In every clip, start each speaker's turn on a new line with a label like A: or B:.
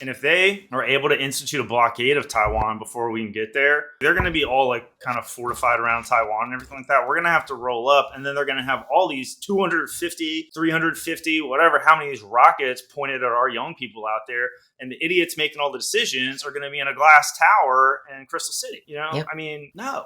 A: And if they are able to institute a blockade of Taiwan before we can get there, they're going to be all like kind of fortified around Taiwan and everything like that. We're going to have to roll up, and then they're going to have all these 250, 350, whatever, how many of these rockets pointed at our young people out there. And the idiots making all the decisions are going to be in a glass tower in Crystal City. You know,
B: Yep.
A: I mean, no.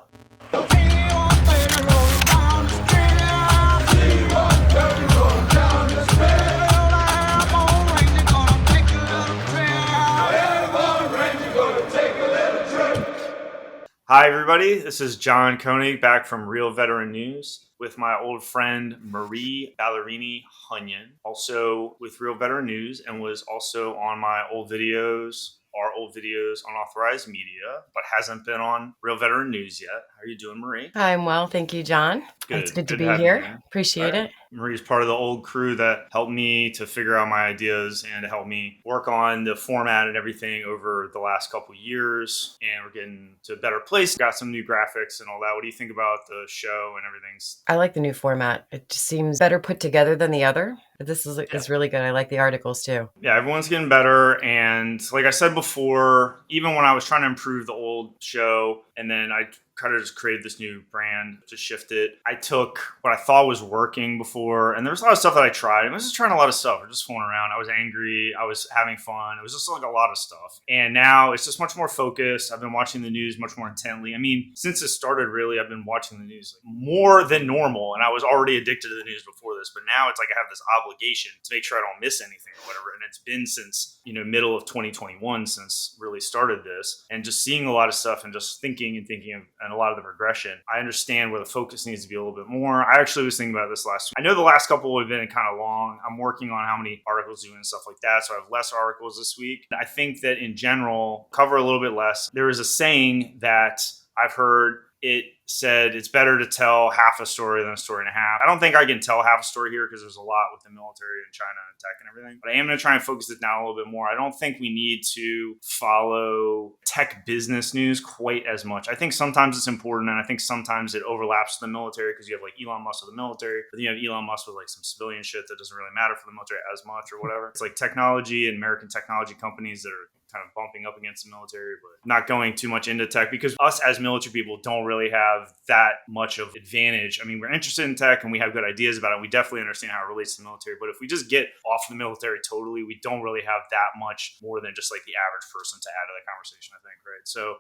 A: Hi, everybody. This is John Koenig back from Real Veteran News with my old friend Marie Ballerini Hunyon, also with Real Veteran News, and was also on my old videos, our old videos on Authorized Media, but hasn't been on Real Veteran News yet. How are you doing, Marie?
B: I'm well. Thank you, John.
A: Good.
B: It's good to
A: Good
B: be
A: to have you
B: here.
A: here.
B: Appreciate it.
A: Marie's part of the old crew that helped me to figure out my ideas and to help me work on the format and everything over the last couple years. And we're getting to a better place. Got some new graphics and all that. What do you think about the show and everything?
B: I like the new format. It just seems better put together than the other. This is really good. I like the articles too.
A: Yeah, everyone's getting better. And like I said before, even when I was trying to improve the old show, and then I kind of just created this new brand to shift it. I took what I thought was working before, and there was a lot of stuff that I tried. I was just trying a lot of stuff. I was just fooling around. I was angry. I was having fun. It was just like a lot of stuff. And now it's just much more focused. I've been watching the news much more intently. I mean, since it started, really, I've been watching the news like more than normal. And I was already addicted to the news before this, but now it's like I have this obligation to make sure I don't miss anything or whatever. And it's been since, middle of 2021 since really started this, and just seeing a lot of stuff and just thinking and a lot of the regression. I understand where the focus needs to be a little bit more. I actually was thinking about this last week. I know the last couple have been kind of long. I'm working on how many articles doing and stuff like that, so I have less articles this week. I think that in general, cover a little bit less. There is a saying that I've heard. It said it's better to tell half a story than a story and a half. I don't think I can tell half a story here because there's a lot with the military and China and tech and everything. But I am going to try and focus it down a little bit more. I don't think we need to follow tech business news quite as much. I think sometimes it's important, and I think sometimes it overlaps with the military because you have like Elon Musk with the military, but then you have Elon Musk with like some civilian shit that doesn't really matter for the military as much or whatever. It's like technology and American technology companies that are kind of bumping up against the military, but not going too much into tech because us as military people don't really have that much of advantage. I mean, we're interested in tech and we have good ideas about it. We definitely understand how it relates to the military, but if we just get off the military totally, we don't really have that much more than just like the average person to add to that conversation, I think, right? So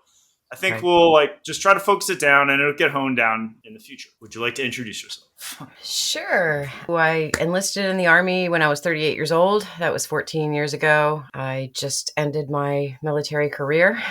A: I think we'll just try to focus it down and it'll get honed down in the future. Would you like to introduce yourself?
B: Sure. I enlisted in the Army when I was 38 years old. That was 14 years ago. I just ended my military career.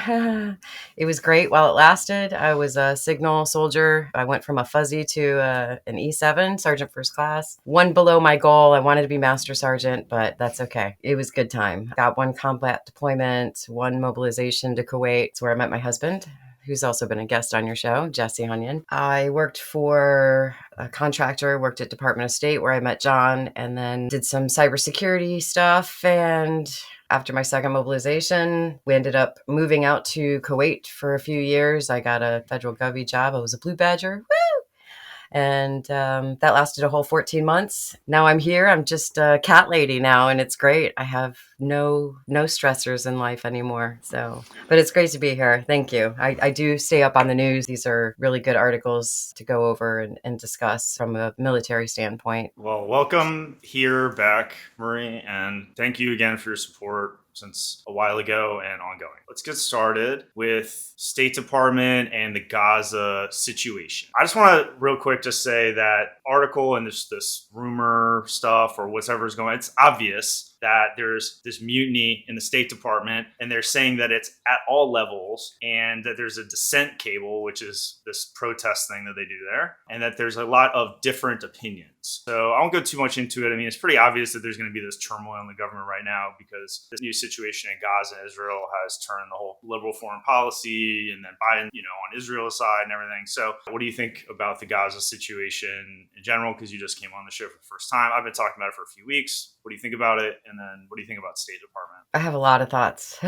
B: It was great while it lasted. I was a signal soldier. I went from a fuzzy to an E7, Sergeant First Class. One below my goal. I wanted to be Master Sergeant, but that's okay. It was a good time. Got one combat deployment, one mobilization to Kuwait. It's where I met my husband, who's also been a guest on your show, Jesse Hunyon. I worked for a contractor, worked at Department of State where I met John, and then did some cybersecurity stuff. And after my second mobilization, we ended up moving out to Kuwait for a few years. I got a federal govy job. I was a Blue Badger. Woo! And that lasted a whole 14 months. Now I'm here. I'm just a cat lady now, and it's great. I have no stressors in life anymore. But it's great to be here. Thank you. I do stay up on the news. These are really good articles to go over and discuss from a military standpoint.
A: Well, welcome here back, Marie, and thank you again for your support since a while ago and ongoing. Let's get started with State Department and the Gaza situation. I just want to real quick just say that article and this rumor stuff or whatever is going, it's obvious that there's this mutiny in the State Department, and they're saying that it's at all levels, and that there's a dissent cable, which is this protest thing that they do there, and that there's a lot of different opinions. So I won't go too much into it. I mean, it's pretty obvious that there's going to be this turmoil in the government right now because this new situation in Gaza-Israel has turned the whole liberal foreign policy, and then Biden, on Israel's side and everything. So what do you think about the Gaza situation in general? Because you just came on the show for the first time. I've been talking about it for a few weeks. What do you think about it? And then what do you think about State Department?
B: I have a lot of thoughts.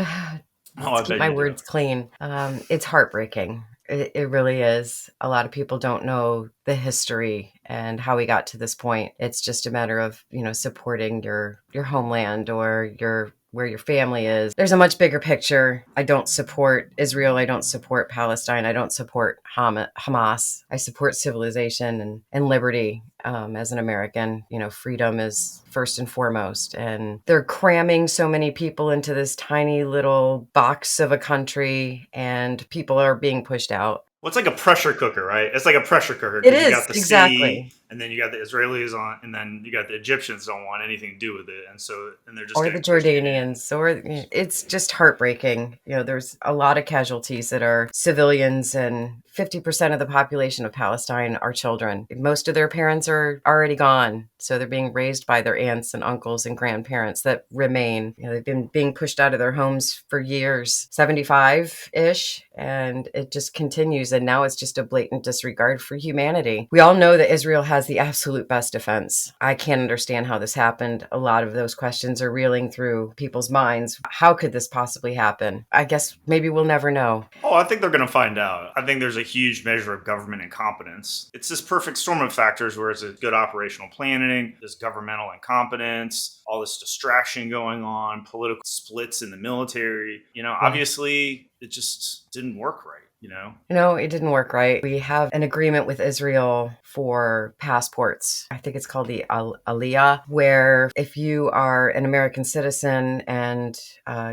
A: Let's
B: keep my words clean. It's heartbreaking. It really is. A lot of people don't know the history and how we got to this point. It's just a matter of, supporting your homeland or your where your family is. There's a much bigger picture. I don't support Israel. I don't support Palestine. I don't support Hamas. I support civilization and liberty. As an American, freedom is first and foremost. And they're cramming so many people into this tiny little box of a country, and people are being pushed out.
A: Well, it's like a pressure cooker, right? It's like a pressure cooker.
B: It is,
A: you got the
B: exactly.
A: sea, and then you got the Israelis on, and then you got the Egyptians don't want anything to do with it, and they're just
B: or the Jordanians, or it's just heartbreaking. There's a lot of casualties that are civilians, and 50% of the population of Palestine are children. Most of their parents are already gone, so they're being raised by their aunts and uncles and grandparents that remain. They've been being pushed out of their homes for years, 75-ish, and it just continues. And now it's just a blatant disregard for humanity. We all know that Israel has the absolute best defense. I can't understand how this happened. A lot of those questions are reeling through people's minds. How could this possibly happen? I guess maybe we'll never know.
A: Oh, I think they're going to find out. I think there's a huge measure of government incompetence. It's this perfect storm of factors where it's a good operational planning, there's governmental incompetence, all this distraction going on, political splits in the military. Obviously it just didn't work right.
B: No, it didn't work right. We have an agreement with Israel for passports. I think it's called the Aliyah, where if you are an American citizen and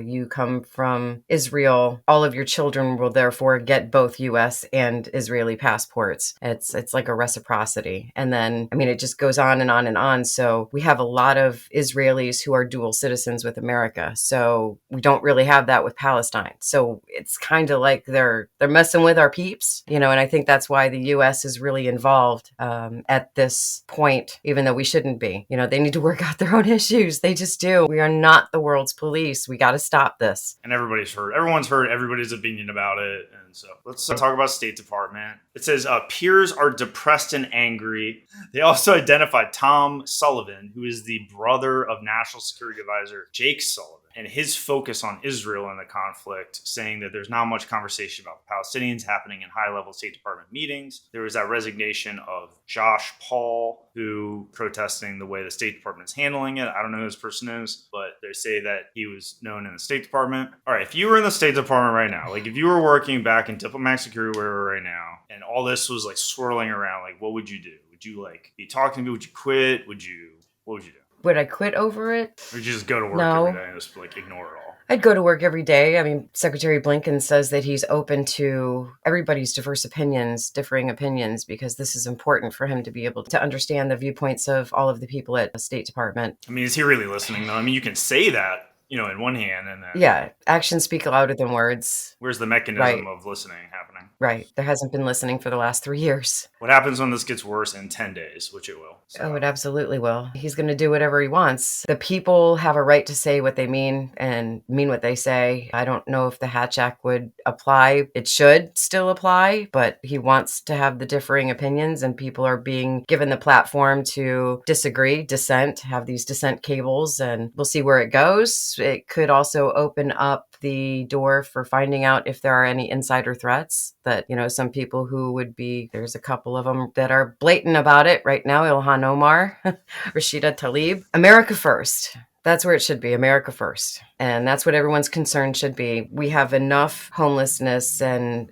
B: you come from Israel, all of your children will therefore get both U.S. and Israeli passports. It's like a reciprocity. And then, it just goes on and on and on. So we have a lot of Israelis who are dual citizens with America. So we don't really have that with Palestine. So it's kind of like they're messing with our peeps, and I think that's why the U.S. is really involved at this point, even though we shouldn't be. They need to work out their own issues. They just do. We are not the world's police. We got to stop this.
A: And everyone's heard everybody's opinion about it. And so let's talk about State Department. It says peers are depressed and angry. They also identified Tom Sullivan, who is the brother of National Security Advisor Jake Sullivan, and his focus on Israel and the conflict, saying that there's not much conversation about the Palestinians happening in high-level State Department meetings. There was that resignation of Josh Paul, who protesting the way the State Department is handling it. I don't know who this person is, but they say that he was known in the State Department. All right, if you were in the State Department right now, like if you were working back in diplomatic security where we're right now, and all this was like swirling around, like what would you do? Would you be talking to me? Would you quit? What would you do?
B: Would I quit over it?
A: Or would you just go to work
B: No.
A: every day and just ignore it all?
B: I'd go to work every day. Secretary Blinken says that he's open to everybody's differing opinions, because this is important for him to be able to understand the viewpoints of all of the people at the State Department.
A: Is he really listening though? You can say that, in one hand, and then
B: actions speak louder than words.
A: Where's the mechanism of listening happening?
B: Right. There hasn't been listening for the last 3 years.
A: What happens when this gets worse in 10 days, which it will? So.
B: Oh, it absolutely will. He's going to do whatever he wants. The people have a right to say what they mean and mean what they say. I don't know if the Hatch Act would apply. It should still apply, but he wants to have the differing opinions, and people are being given the platform to disagree, dissent, have these dissent cables, and we'll see where it goes. It could also open up the door for finding out if there are any insider threats that, some people who would be, there's a couple of them that are blatant about it right now. Ilhan Omar, Rashida Tlaib. America first. That's where it should be, America first. And that's what everyone's concern should be. We have enough homelessness and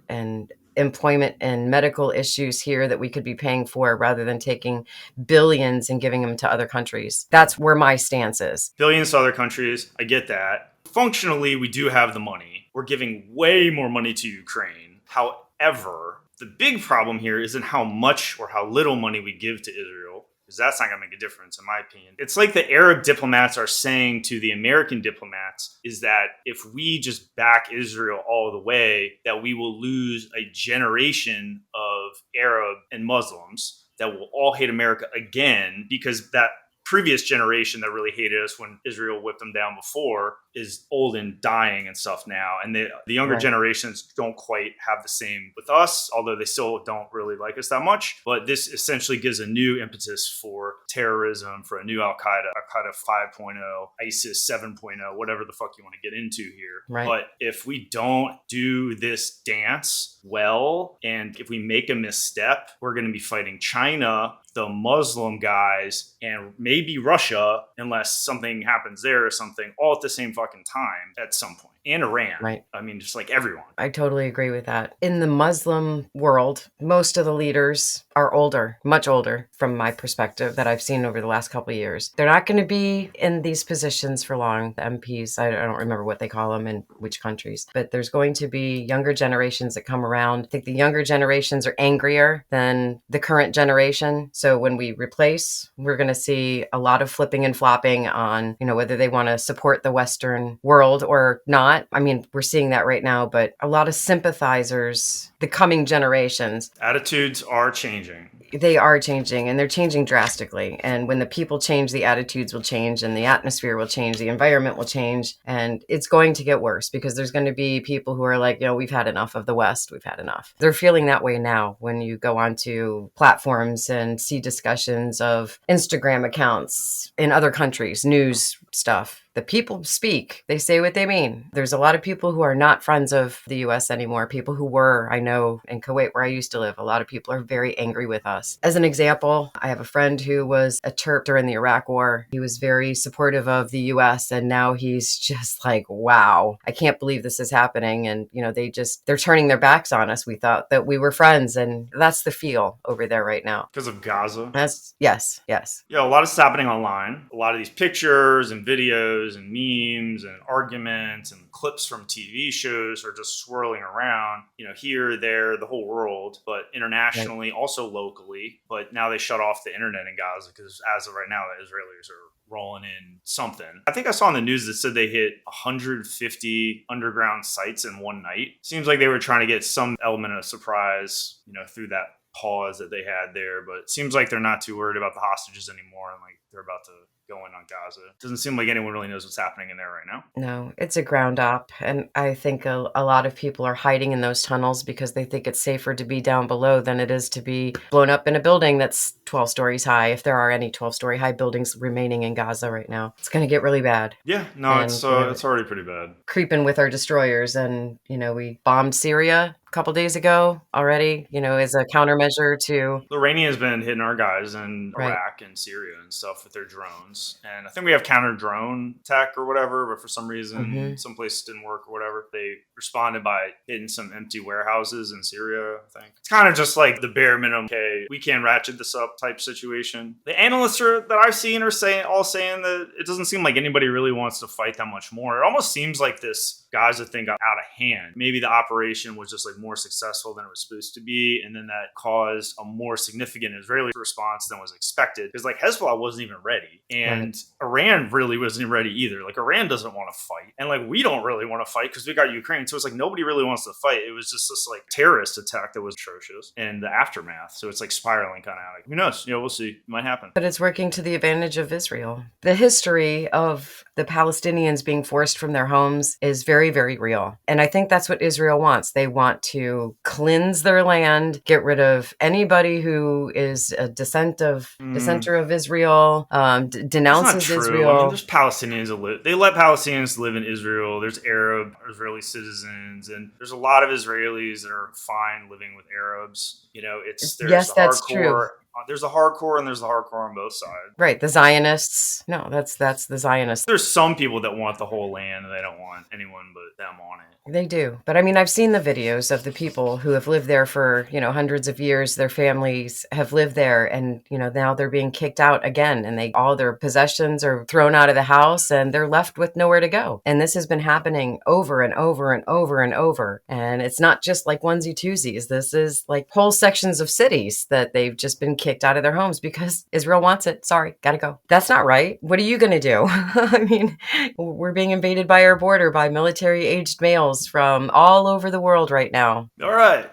B: employment and medical issues here that we could be paying for, rather than taking billions and giving them to other countries. That's where my stance is.
A: Billions to other countries. I get that. Functionally, we do have the money. We're giving way more money to Ukraine. However, the big problem here isn't how much or how little money we give to Israel, because that's not going to make a difference, in my opinion. It's like the Arab diplomats are saying to the American diplomats, is that if we just back Israel all the way, that we will lose a generation of Arab and Muslims that will all hate America again, because that previous generation that really hated us when Israel whipped them down before is old and dying and stuff now. And the younger generations don't quite have the same with us, although they still don't really like us that much. But this essentially gives a new impetus for terrorism, for a new Al-Qaeda, Al-Qaeda 5.0, ISIS 7.0, whatever the fuck you want to get into here.
B: Right.
A: But if we don't do this dance well, and if we make a misstep, we're going to be fighting China, the Muslim guys and maybe Russia, unless something happens there or something, all at the same fucking time at some point. And Iran.
B: Right.
A: I mean, just like everyone.
B: I totally agree with that. In the Muslim world, most of the leaders are older, much older from my perspective that I've seen over the last couple of years. They're not going to be in these positions for long. The MPs, I don't remember what they call them in which countries, but there's going to be younger generations that come around. I think the younger generations are angrier than the current generation. So when we replace, we're going to see a lot of flipping and flopping on, whether they want to support the Western world or not. I mean, we're seeing that right now, but a lot of sympathizers, the coming generations.
A: Attitudes are changing.
B: They are changing, and they're changing drastically. And when the people change, the attitudes will change, and the atmosphere will change, the environment will change, and it's going to get worse because there's going to be people who are like, we've had enough of the West. We've had enough. They're feeling that way now when you go onto platforms and see discussions of Instagram accounts in other countries, news stuff. The people speak. They say what they mean. There's a lot of people who are not friends of the U.S. anymore. People who were, I know in Kuwait where I used to live, a lot of people are very angry with us. As an example, I have a friend who was a Terp during the Iraq War. He was very supportive of the U.S. and now he's just like, wow, I can't believe this is happening. And, they're turning their backs on us. We thought that we were friends, and that's the feel over there right now.
A: Because of Gaza?
B: Yes.
A: Yeah, a lot is happening online. A lot of these pictures and videos and memes and arguments and clips from TV shows are just swirling around, here, there, the whole world, but internationally, also locally. But now they shut off the internet in Gaza because as of right now, the Israelis are rolling in something. I think I saw in the news that said they hit 150 underground sites in one night. Seems like they were trying to get some element of surprise, through that pause that they had there. But it seems like they're not too worried about the hostages anymore, and like they're about to go in on Gaza. Doesn't seem like anyone really knows what's happening in there right now.
B: No, it's a ground op. And I think a lot of people are hiding in those tunnels because they think it's safer to be down below than it is to be blown up in a building that's 12 stories high. If there are any 12-story high buildings remaining in Gaza right now, it's going to get really bad.
A: Yeah, no, it's already pretty bad.
B: Creeping with our destroyers. And, we bombed Syria a couple days ago already, as a countermeasure to...
A: The Iranians been hitting our guys in Iraq and Syria and stuff with their drones. And I think we have counter drone tech or whatever, but for some reason, some places didn't work or whatever. They responded by hitting some empty warehouses in Syria, I think. It's kind of just like the bare minimum, okay, we can ratchet this up type situation. The analysts that I've seen are saying that it doesn't seem like anybody really wants to fight that much more. It almost seems like this Gaza thing got out of hand. Maybe the operation was just like more successful than it was supposed to be, and then that caused a more significant Israeli response than was expected, because like Hezbollah wasn't even ready, and Iran really wasn't even ready either. Like Iran doesn't want to fight, and like we don't really want to fight because we got Ukraine, so it's like nobody really wants to fight. It was just this like terrorist attack that was atrocious, and the aftermath, so it's like spiraling kind of out. Like, who knows? We'll see. It might happen.
B: But it's working to the advantage of Israel. The history of the Palestinians being forced from their homes is very, very real. And I think that's what Israel wants. They want to cleanse their land, get rid of anybody who is a dissenter of Israel, denounces Israel.
A: I mean, there's Palestinians that live. They let Palestinians live in Israel. There's Israeli citizens, and there's a lot of Israelis that are fine living with Arabs.
B: That's true.
A: There's the hardcore and there's the hardcore on both sides.
B: Right. The Zionists. No, that's the Zionists.
A: There's some people that want the whole land and they don't want anyone but them on it.
B: They do. But I mean, I've seen the videos of the people who have lived there for, hundreds of years. Their families have lived there and, now they're being kicked out again, and all their possessions are thrown out of the house and they're left with nowhere to go. And this has been happening over and over and over and over. And it's not just like onesie twosies. This is like whole sections of cities that they've just been kicked out of their homes because Israel wants it. Sorry, gotta go. That's not right. What are you going to do? I mean, we're being invaded by our border by military-aged males from all over the world right now.
A: All right.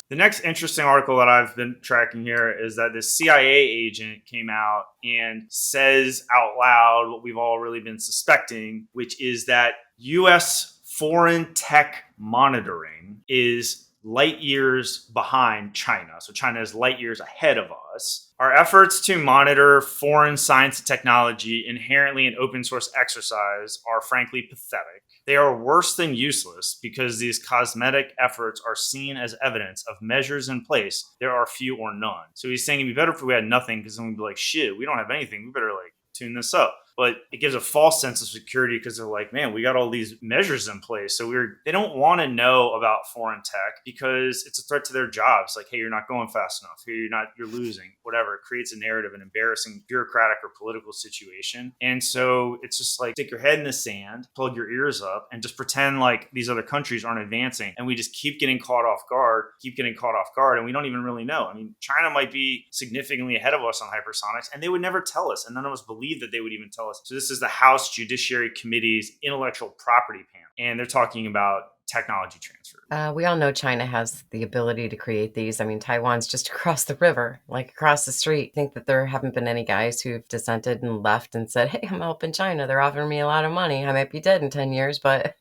A: The next interesting article that I've been tracking here is that this CIA agent came out and says out loud what we've all really been suspecting, which is that U.S. foreign tech monitoring is light years behind China. So China is light years ahead of us. Our efforts to monitor foreign science and technology inherently in open source exercise are frankly pathetic. They are worse than useless because these cosmetic efforts are seen as evidence of measures in place. There are few or none. So he's saying it'd be better if we had nothing, because then we'd be like, shit, we don't have anything. We better tune this up. But it gives a false sense of security because they're like, man, we got all these measures in place. So they don't want to know about foreign tech because it's a threat to their jobs. Like, hey, you're not going fast enough. Hey, you're losing, whatever. It creates a narrative, an embarrassing bureaucratic or political situation. And so it's just like, stick your head in the sand, plug your ears up, and just pretend like these other countries aren't advancing. And we just keep getting caught off guard, and we don't even really know. I mean, China might be significantly ahead of us on hypersonics, and they would never tell us. And none of us believe that they would even tell us. So this is the House Judiciary Committee's intellectual property panel, and they're talking about technology transfer.
B: We all know China has the ability to create these. I mean, Taiwan's just across the river, like across the street. I think that there haven't been any guys who've dissented and left and said, hey, I'm helping China. They're offering me a lot of money. I might be dead in 10 years, but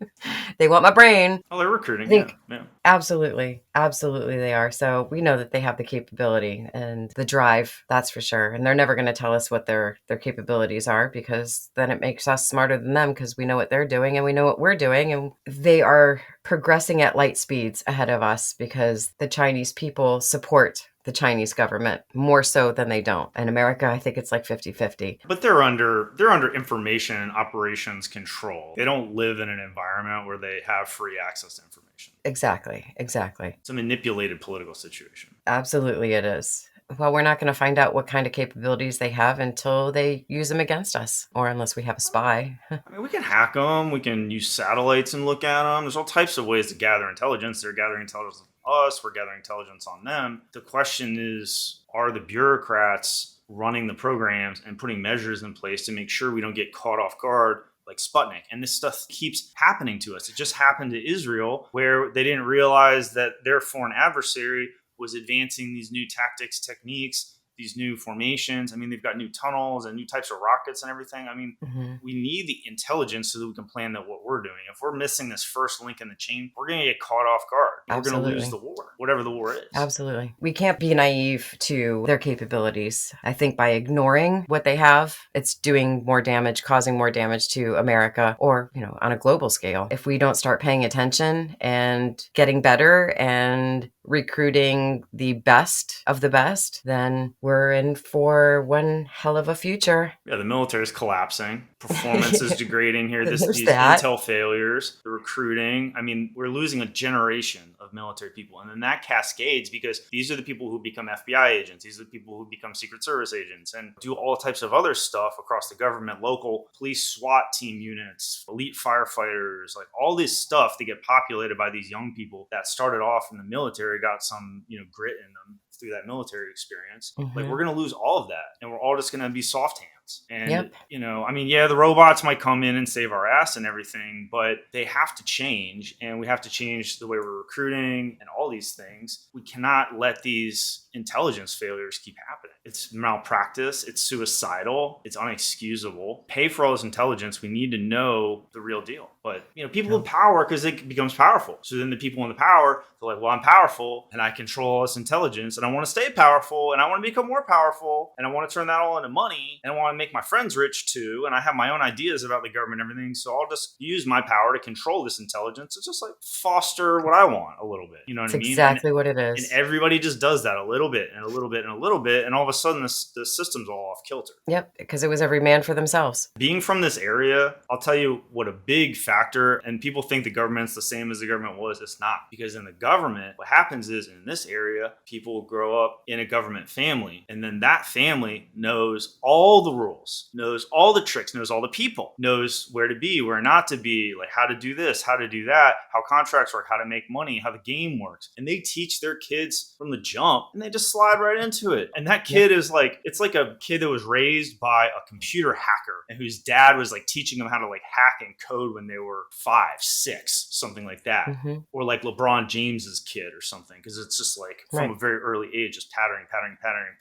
B: they want my brain.
A: Oh, they're recruiting. Yeah.
B: Absolutely. Absolutely they are. So we know that they have the capability and the drive, that's for sure. And they're never going to tell us what their capabilities are, because then it makes us smarter than them, because we know what they're doing and we know what we're doing. And they are progressing at light speeds ahead of us because the Chinese people support the Chinese government more so than they don't. In America, I think it's like 50-50.
A: But they're under information and operations control. They don't live in an environment where they have free access to information.
B: Exactly.
A: It's a manipulated political situation.
B: Absolutely it is. Well, we're not going to find out what kind of capabilities they have until they use them against us, or unless we have a spy.
A: I mean, we can hack them. We can use satellites and look at them. There's all types of ways to gather intelligence. They're gathering intelligence on us. We're gathering intelligence on them. The question is, are the bureaucrats running the programs and putting measures in place to make sure we don't get caught off guard like Sputnik? And this stuff keeps happening to us. It just happened to Israel, where they didn't realize that their foreign adversary was advancing these new tactics, techniques, these new formations. I mean, they've got new tunnels and new types of rockets and everything. I mean, we need the intelligence so that we can plan what we're doing. If we're missing this first link in the chain, we're going to get caught off guard.
B: Absolutely.
A: We're going to lose the war, whatever the war is.
B: Absolutely. We can't be naive to their capabilities. I think by ignoring what they have, it's doing more damage, causing more damage to America, or, on a global scale. If we don't start paying attention and getting better and recruiting the best of the best, then we're in for one hell of a future.
A: Yeah, the military is collapsing. Performance is degrading here. These intel failures, the recruiting. I mean, we're losing a generation of military people. And then that cascades, because these are the people who become FBI agents. These are the people who become Secret Service agents and do all types of other stuff across the government, local police SWAT team units, elite firefighters, like all this stuff to get populated by these young people that started off in the military, got some, grit in them through that military experience. Like, we're going to lose all of that, and we're all just going to be soft hands. And, the robots might come in and save our ass and everything, but they have to change, and we have to change the way we're recruiting and all these things. We cannot let these intelligence failures keep happening. It's malpractice. It's suicidal. It's unexcusable. Pay for all this intelligence. We need to know the real deal. But, people with power, because it becomes powerful. So then the people in the power, they're like, well, I'm powerful and I control all this intelligence and I want to stay powerful and I want to become more powerful and I want to turn that all into money and I want to make my friends rich too. And I have my own ideas about the government and everything. So I'll just use my power to control this intelligence. It's just like foster what I want a little bit. You know what I mean?
B: Exactly what it is.
A: And everybody just does that a little bit and a little bit and a little bit. And all of a sudden the system's all off kilter.
B: Yep. Because it was every man for themselves.
A: Being from this area, I'll tell you what a big factor, and people think the government's the same as the government was. It's not. Because in the government, what happens is in this area, people grow up in a government family. And then that family knows all the rules, knows all the tricks, knows all the people, knows where to be, where not to be, like how to do this, how to do that, how contracts work, how to make money, how the game works. And they teach their kids from the jump and they just slide right into it. And that kid kid is like, it's like a kid that was raised by a computer hacker and whose dad was like teaching them how to like hack and code when they were 5, 6, something like that.
B: Mm-hmm.
A: Or like LeBron James's kid or something. Because it's just like from a very early age, just patterning,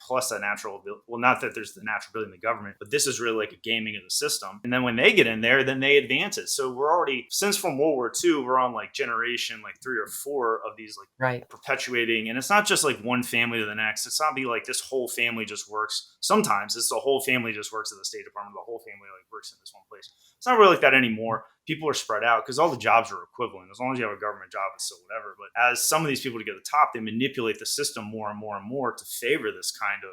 A: plus a natural ability. Well, not that there's the natural ability in the government, but this is really like a gaming of the system. And then when they get in there, then they advance it. So we're already, since from World War II, we're on like generation like 3 or 4 of these like perpetuating. And it's not just like one family to the next. It's not be like this whole family just works. Sometimes it's the whole family just works at the State Department. The whole family like works in this one place. It's not really like that anymore. People are spread out because all the jobs are equivalent. As long as you have a government job, it's still whatever. But as some of these people to get to the top, they manipulate the system more and more and more to favor this kind of,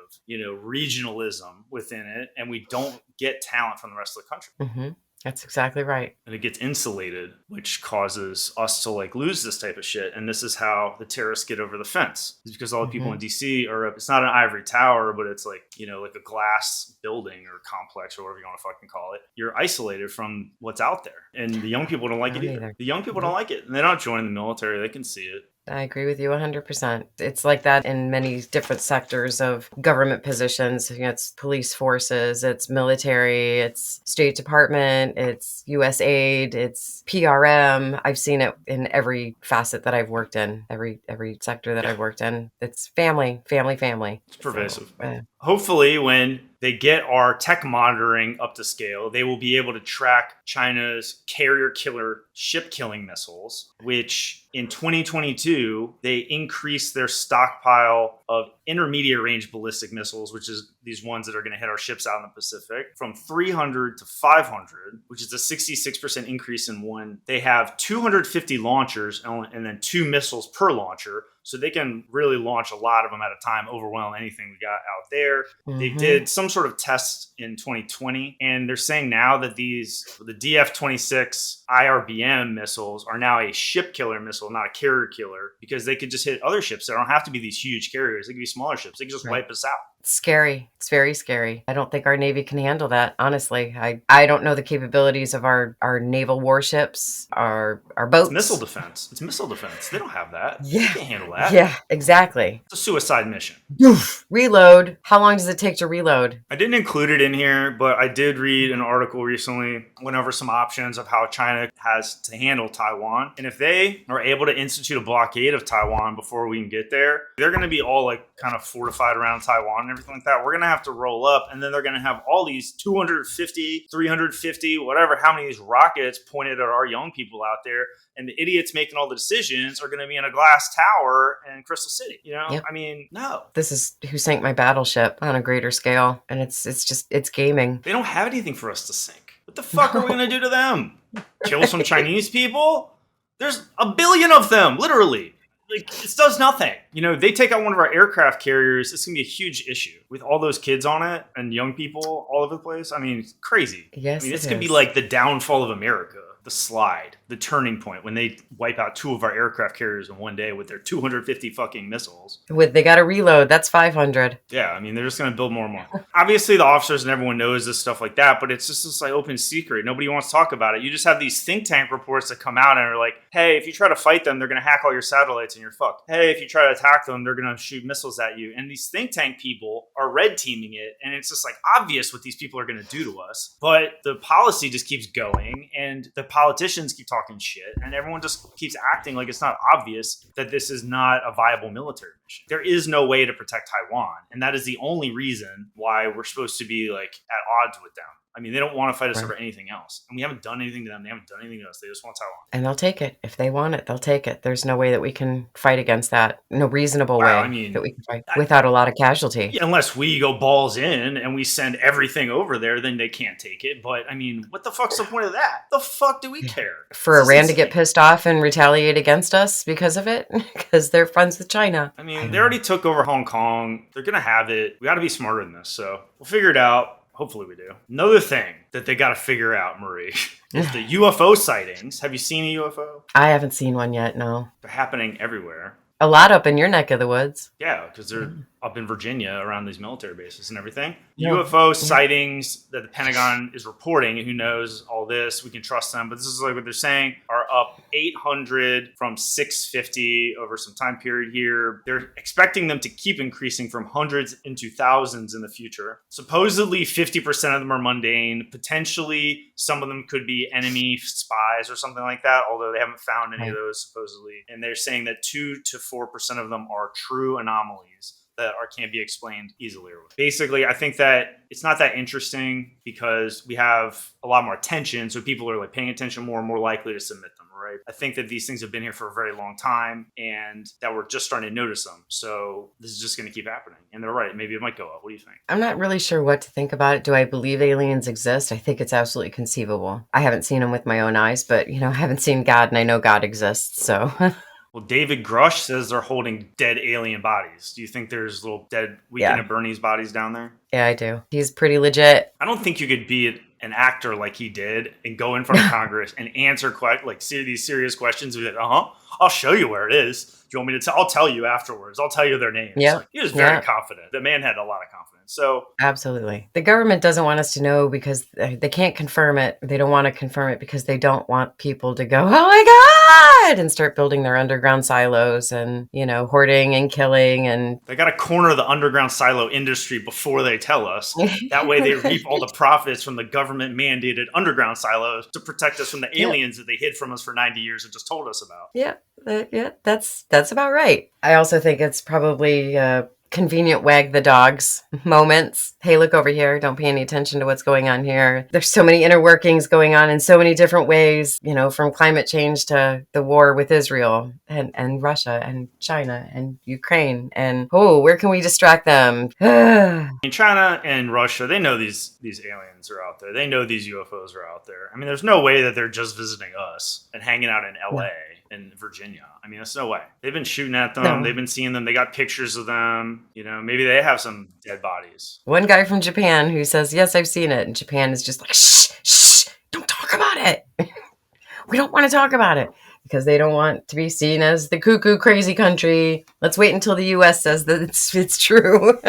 A: regionalism within it. And we don't get talent from the rest of the country.
B: Mm-hmm. That's exactly right.
A: And it gets insulated, which causes us to like lose this type of shit. And this is how the terrorists get over the fence. It's because all the people in DC are up. It's not an ivory tower, but it's like, like a glass building or complex or whatever you want to fucking call it. You're isolated from what's out there. And the young people don't like it either. The young people don't like it. And they're not joining the military. They can see it.
B: I agree with you 100%. It's like that in many different sectors of government positions. It's police forces, it's military, it's State Department, it's USAID, it's PRM. I've seen it in every facet that I've worked in, every sector that I've worked in. It's family. It's
A: pervasive. So, hopefully when they get our tech monitoring up to scale, they will be able to track China's carrier killer ship killing missiles, which in 2022, they increased their stockpile of intermediate range ballistic missiles, which is these ones that are going to hit our ships out in the Pacific, from 300 to 500, which is a 66% increase in one. They have 250 launchers and then 2 missiles per launcher. So they can really launch a lot of them at a time, overwhelm anything we got out there. They did some sort of tests in 2020, and they're saying now that the DF-26 IRBM missiles are now a ship killer missile, not a carrier killer, because they could just hit other ships. They don't have to be these huge carriers. They could be smaller ships. They could just wipe us out.
B: It's scary. It's very scary. I don't think our Navy can handle that, honestly. I don't know the capabilities of our naval warships, our boats.
A: It's missile defense. They don't have that.
B: Yeah.
A: They can't handle that.
B: Yeah, exactly.
A: It's a suicide mission.
B: Reload. How long does it take to reload?
A: I didn't include it in here, but I did read an article recently, went over some options of how China has to handle Taiwan. And if they are able to institute a blockade of Taiwan before we can get there, they're going to be all like kind of fortified around Taiwan and everything like that. We're going to have to roll up, and then they're going to have all these 250, 350, whatever, how many of these rockets pointed at our young people out there. And the idiots making all the decisions are going to be in a glass tower in Crystal City. Yep. I mean, no.
B: This is Who Sank My Battleship on a greater scale. And it's gaming.
A: They don't have anything for us to sink. What the fuck are we going to do to them? Kill some Chinese people? There's a billion of them, literally. Like, it does nothing. They take out one of our aircraft carriers. It's going to be a huge issue with all those kids on it and young people all over the place. I mean, it's crazy.
B: Yes,
A: this could be like the downfall of America. The slide, the turning point when they wipe out 2 of our aircraft carriers in one day with their 250 fucking missiles.
B: They got to reload. That's 500.
A: Yeah, I mean, they're just going to build more and more. Obviously, the officers and everyone knows this stuff like that, but it's just this like open secret. Nobody wants to talk about it. You just have these think tank reports that come out and are like, hey, if you try to fight them, they're going to hack all your satellites and you're fucked. Hey, if you try to attack them, they're going to shoot missiles at you. And these think tank people are red teaming it. And it's just like obvious what these people are going to do to us. But the policy just keeps going, and the politicians keep talking shit, and everyone just keeps acting like it's not obvious that this is not a viable military mission. There is no way to protect Taiwan, and that is the only reason why we're supposed to be like at odds with them. I mean, they don't want to fight us over anything else. And we haven't done anything to them. They haven't done anything to us. They just want Taiwan.
B: And they'll take it. If they want it, they'll take it. There's no way that we can fight against that. No reasonable way that we can fight without a lot of casualty.
A: Yeah, unless we go balls in and we send everything over there, then they can't take it. But, I mean, what the fuck's the point of that? The fuck do we care?
B: For Iran to get pissed off and retaliate against us because of it? Because they're friends with China.
A: I mean, they already took over Hong Kong. They're going to have it. We got to be smarter than this. So we'll figure it out. Hopefully we do. Another thing that they got to figure out, Marie, is the UFO sightings. Have you seen a UFO?
B: I haven't seen one yet, no.
A: They're happening everywhere.
B: A lot up in your neck of the woods.
A: Yeah, because they're up in Virginia around these military bases and everything.
B: Yeah.
A: UFO sightings that the Pentagon is reporting, who knows all this, we can trust them, but this is like what they're saying, are up 800 from 650 over some time period here. They're expecting them to keep increasing from hundreds into thousands in the future. Supposedly 50% of them are mundane. Potentially some of them could be enemy spies or something like that, although they haven't found any of those supposedly. And they're saying that 2 to 4% of them are true anomalies that can't be explained easily. Basically, I think that it's not that interesting because we have a lot more attention, so people are like paying attention more and more likely to submit them, right? I think that these things have been here for a very long time and that we're just starting to notice them. So this is just going to keep happening. And they're right. Maybe it might go up. What do you think?
B: I'm not really sure what to think about it. Do I believe aliens exist? I think it's absolutely conceivable. I haven't seen them with my own eyes, but I haven't seen God and I know God exists, so...
A: Well, David Grush says they're holding dead alien bodies. Do you think there's little dead Weekend at Bernie's bodies down there?
B: Yeah, I do. He's pretty legit.
A: I don't think you could be an actor like he did and go in front of Congress and answer these serious questions. Be like, I'll show you where it is. Do you want me to I'll tell you afterwards. I'll tell you their names.
B: Yeah.
A: Like, he was very confident. The man had a lot of confidence. So
B: absolutely. The government doesn't want us to know because they can't confirm it. They don't want to confirm it because they don't want people to go, oh my God, and start building their underground silos and, hoarding and killing. And
A: they got to corner the underground silo industry before they tell us. That way they reap all the profits from the government mandated underground silos to protect us from the aliens that they hid from us for 90 years and just told us about.
B: Yeah, that's about right. I also think it's probably convenient wag the dogs moments. Hey, look over here. Don't pay any attention to what's going on here. There's so many inner workings going on in so many different ways, from climate change to the war with Israel and Russia and China and Ukraine. And, where can we distract them?
A: In China and Russia, they know these aliens are out there. They know these UFOs are out there. I mean, there's no way that they're just visiting us and hanging out in LA and Virginia. I mean, there's no way. They've been shooting at them. No. They've been seeing them. They got pictures of them. Maybe they have some dead bodies.
B: One guy from Japan who says, yes, I've seen it. And Japan is just like, shh, don't talk about it. We don't want to talk about it because they don't want to be seen as the cuckoo crazy country. Let's wait until the U.S. says that it's true.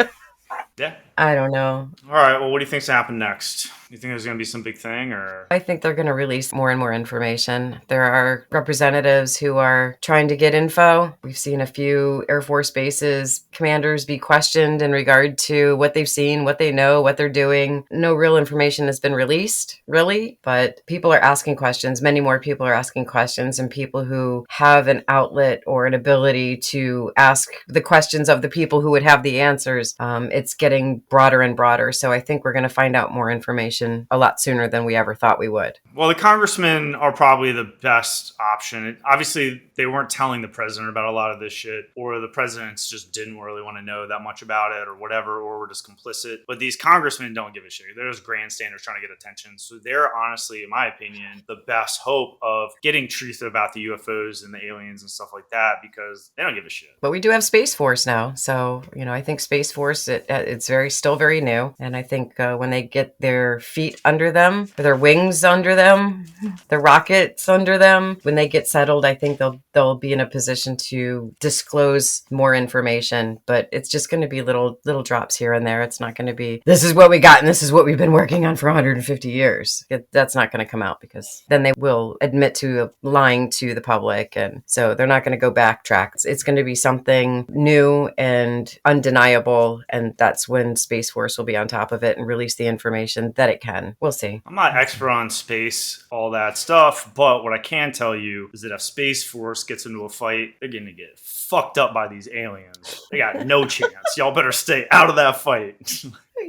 A: Yeah.
B: I don't know.
A: All right. Well, what do you think's happened next? You think there's going to be some big thing or?
B: I think they're going to release more and more information. There are representatives who are trying to get info. We've seen a few Air Force bases commanders be questioned in regard to what they've seen, what they know, what they're doing. No real information has been released, really, but people are asking questions. Many more people are asking questions, and people who have an outlet or an ability to ask the questions of the people who would have the answers, it's getting broader and broader. So I think we're going to find out more information a lot sooner than we ever thought we would.
A: Well, the congressmen are probably the best option. Obviously, they weren't telling the president about a lot of this shit, or the presidents just didn't really want to know that much about it or whatever, or were just complicit. But these congressmen don't give a shit. They're just grandstanders trying to get attention. So they're honestly, in my opinion, the best hope of getting truth about the UFOs and the aliens and stuff like that because they don't give a shit.
B: But we do have Space Force now. So, I think Space Force, it's still very new. And I think when they get their feet under them, their wings under them, their rockets under them, when they get settled, I think they'll be in a position to disclose more information. But it's just going to be little drops here and there. It's not going to be, this is what we got and this is what we've been working on for 150 years. That's not going to come out because then they will admit to lying to the public. And so they're not going to go backtrack. It's going to be something new and undeniable. And that's when Space Force will be on top of it and release the information that it can. We'll see.
A: I'm not expert on space, all that stuff, but what I can tell you is that if Space Force gets into a fight, they're going to get fucked up by these aliens. They got no chance. Y'all better stay out of that fight.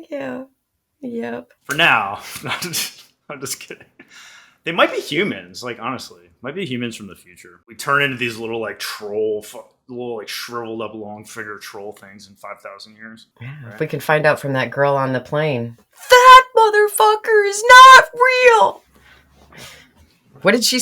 B: Yeah. Yep.
A: For now. I'm just kidding. They might be humans, honestly. Might be humans from the future. We turn into these little shriveled up long figure troll things in 5,000 years.
B: Yeah, right? If we can find out from that girl on the plane, that motherfucker is not real. What did she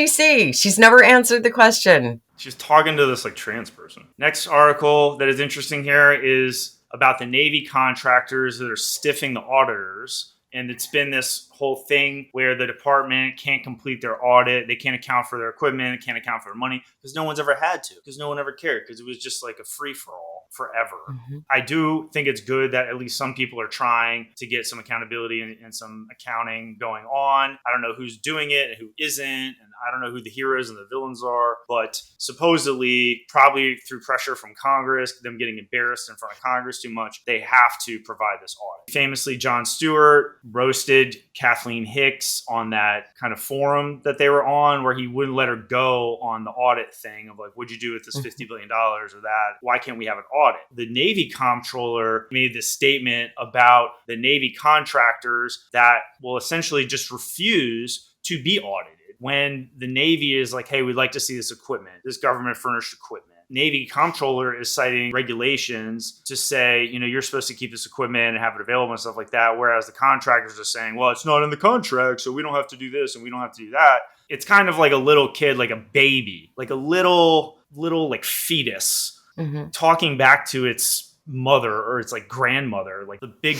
B: see? She's never answered the question.
A: She's talking to this trans person. Next article that is interesting here is about the Navy contractors that are stiffing the auditors And it's been this whole thing where the department can't complete their audit. They can't account for their equipment. They can't account for their money because no one's ever had to, because no one ever cared, because it was just like a free for all forever.
B: Mm-hmm.
A: I do think it's good that at least some people are trying to get some accountability and some accounting going on. I don't know who's doing it and who isn't, and I don't know who the heroes and the villains are, but supposedly, probably through pressure from Congress, them getting embarrassed in front of Congress too much, they have to provide this audit. Famously, Jon Stewart roasted Kathleen Hicks on that kind of forum that they were on, where he wouldn't let her go on the audit thing of like, what'd you do with this $50 billion or that? Why can't we have an audit? The Navy comptroller made this statement about the Navy contractors that will essentially just refuse to be audited when the Navy is like, hey, we'd like to see this equipment, this government furnished equipment. Navy comptroller is citing regulations to say, you're supposed to keep this equipment and have it available and stuff like that. Whereas the contractors are saying, well, it's not in the contract, so we don't have to do this and we don't have to do that. It's kind of like a little kid, like a baby, like a little like fetus talking back to its mother or its like grandmother, like the big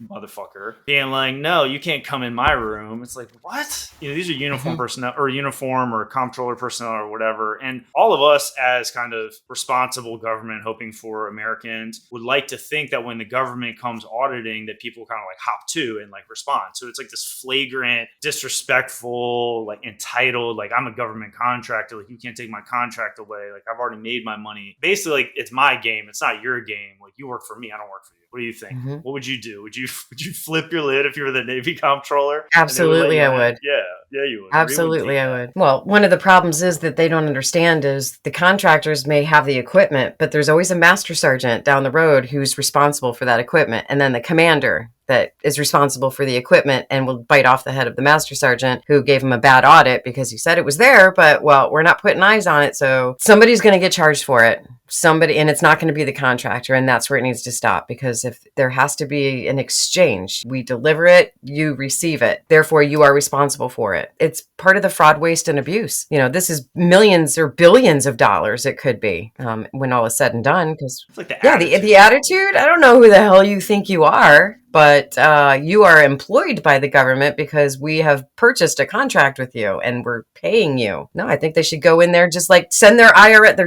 A: motherfucker, being like, no, you can't come in my room. It's like, what? These are uniform personnel or uniform or comptroller personnel or whatever. And all of us as kind of responsible government hoping for Americans would like to think that when the government comes auditing that people kind of like hop to and like respond. So it's like this flagrant, disrespectful, like entitled, like I'm a government contractor, like you can't take my contract away. Like I've already made my money. Basically, like it's my game. It's not your game. Like you work for me. I don't work for you. What do you think? What would you do? Would you flip your lid if you were the Navy comptroller?
B: Absolutely, I would.
A: Yeah, you would.
B: Absolutely, I would. Well, one of the problems is that they don't understand is the contractors may have the equipment, but there's always a master sergeant down the road who's responsible for that equipment. And then the commander that is responsible for the equipment and will bite off the head of the master sergeant who gave him a bad audit because he said it was there, but well, we're not putting eyes on it. So somebody's going to get charged for it. And it's not going to be the contractor. And that's where it needs to stop, because if there has to be an exchange, we deliver it, you receive it. Therefore, you are responsible for it. It's part of the fraud, waste, and abuse. This is millions or billions of dollars. It could be when all is said and done. Because
A: like the
B: attitude. I don't know who the hell you think you are. But you are employed by the government because we have purchased a contract with you and we're paying you. No, I think they should go in there, just like send their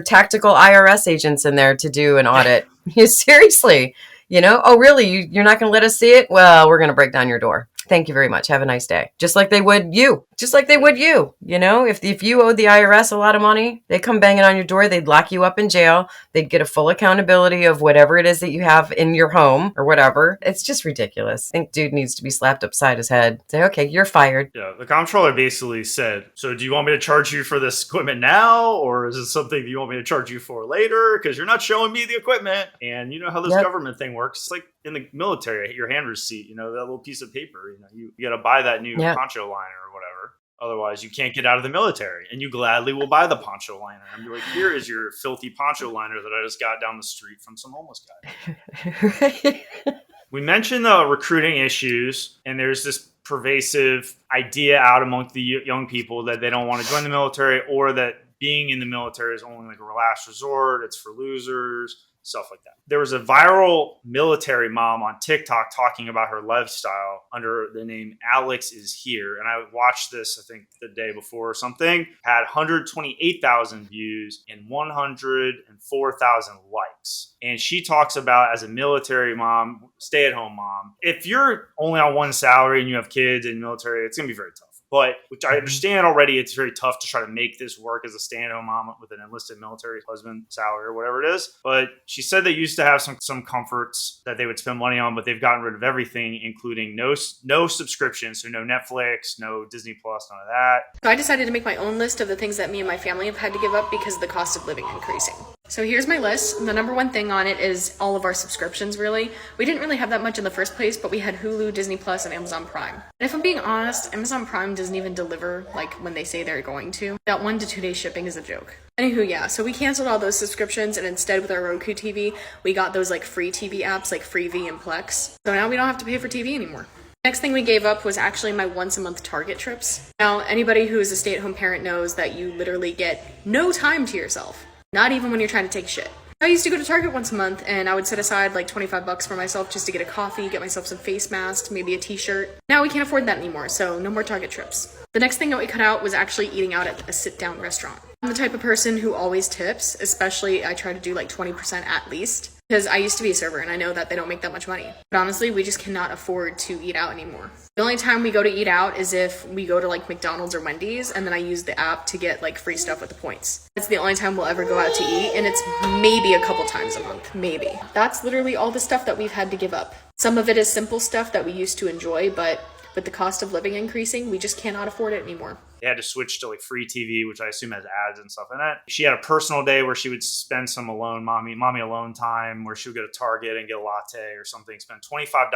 B: tactical IRS agents in there to do an audit. Seriously, oh, really? You're not going to let us see it? Well, we're going to break down your door. Thank you very much. Have a nice day. Just like they would you. If you owed the IRS a lot of money, they'd come banging on your door. They'd lock you up in jail. They'd get a full accountability of whatever it is that you have in your home or whatever. It's just ridiculous. I think dude needs to be slapped upside his head. Say, okay, you're fired.
A: Yeah, the comptroller basically said, so do you want me to charge you for this equipment now? Or is it something that you want me to charge you for later? Because you're not showing me the equipment. And you know how this government thing works. It's like in the military, your hand receipt, that little piece of paper, you got to buy that new poncho liner or whatever. Otherwise, you can't get out of the military, and you gladly will buy the poncho liner. And be like, here is your filthy poncho liner that I just got down the street from some homeless guy. We mentioned the recruiting issues, and there's this pervasive idea out among the young people that they don't want to join the military, or that being in the military is only like a last resort. It's for losers. Stuff like that. There was a viral military mom on TikTok talking about her lifestyle under the name Alex is Here. And I watched this, I think the day before or something, had 128,000 views and 104,000 likes. And she talks about, as a military mom, stay-at-home mom, if you're only on one salary and you have kids in the military, it's going to be very tough. But, which I understand already, it's very tough to try to make this work as a stay-at-home mom with an enlisted military husband, salary, or whatever it is. But she said they used to have some comforts that they would spend money on, but they've gotten rid of everything, including no subscriptions, so no Netflix, no Disney Plus, none of that.
C: So I decided to make my own list of the things that me and my family have had to give up because of the cost of living increasing. So here's my list. The number one thing on it is all of our subscriptions, really. We didn't really have that much in the first place, but we had Hulu, Disney Plus, and Amazon Prime. And if I'm being honest, Amazon Prime doesn't even deliver like when they say they're going to. That 1 to 2 day shipping is a joke. Anywho, yeah, so we canceled all those subscriptions, and instead with our Roku TV, we got those like free TV apps like Freevee and Plex. So now we don't have to pay for TV anymore. Next thing we gave up was actually my once a month Target trips. Now, anybody who is a stay-at-home parent knows that you literally get no time to yourself. Not even when you're trying to take shit. I used to go to Target once a month and I would set aside like $25 for myself just to get a coffee, get myself some face masks, maybe a t-shirt. Now we can't afford that anymore, so no more Target trips. The next thing that we cut out was actually eating out at a sit-down restaurant. I'm the type of person who always tips, especially I try to do like 20% at least. Because I used to be a server and I know that they don't make that much money. But honestly, we just cannot afford to eat out anymore. The only time we go to eat out is if we go to like McDonald's or Wendy's and then I use the app to get like free stuff with the points. That's the only time we'll ever go out to eat, and it's maybe a couple times a month, maybe. That's literally all the stuff that we've had to give up. Some of it is simple stuff that we used to enjoy, but with the cost of living increasing, we just cannot afford it anymore.
A: They had to switch to like free TV, which I assume has ads and stuff in it. She had a personal day where she would spend some alone, mommy alone time, where she would go to Target and get a latte or something, spend $25,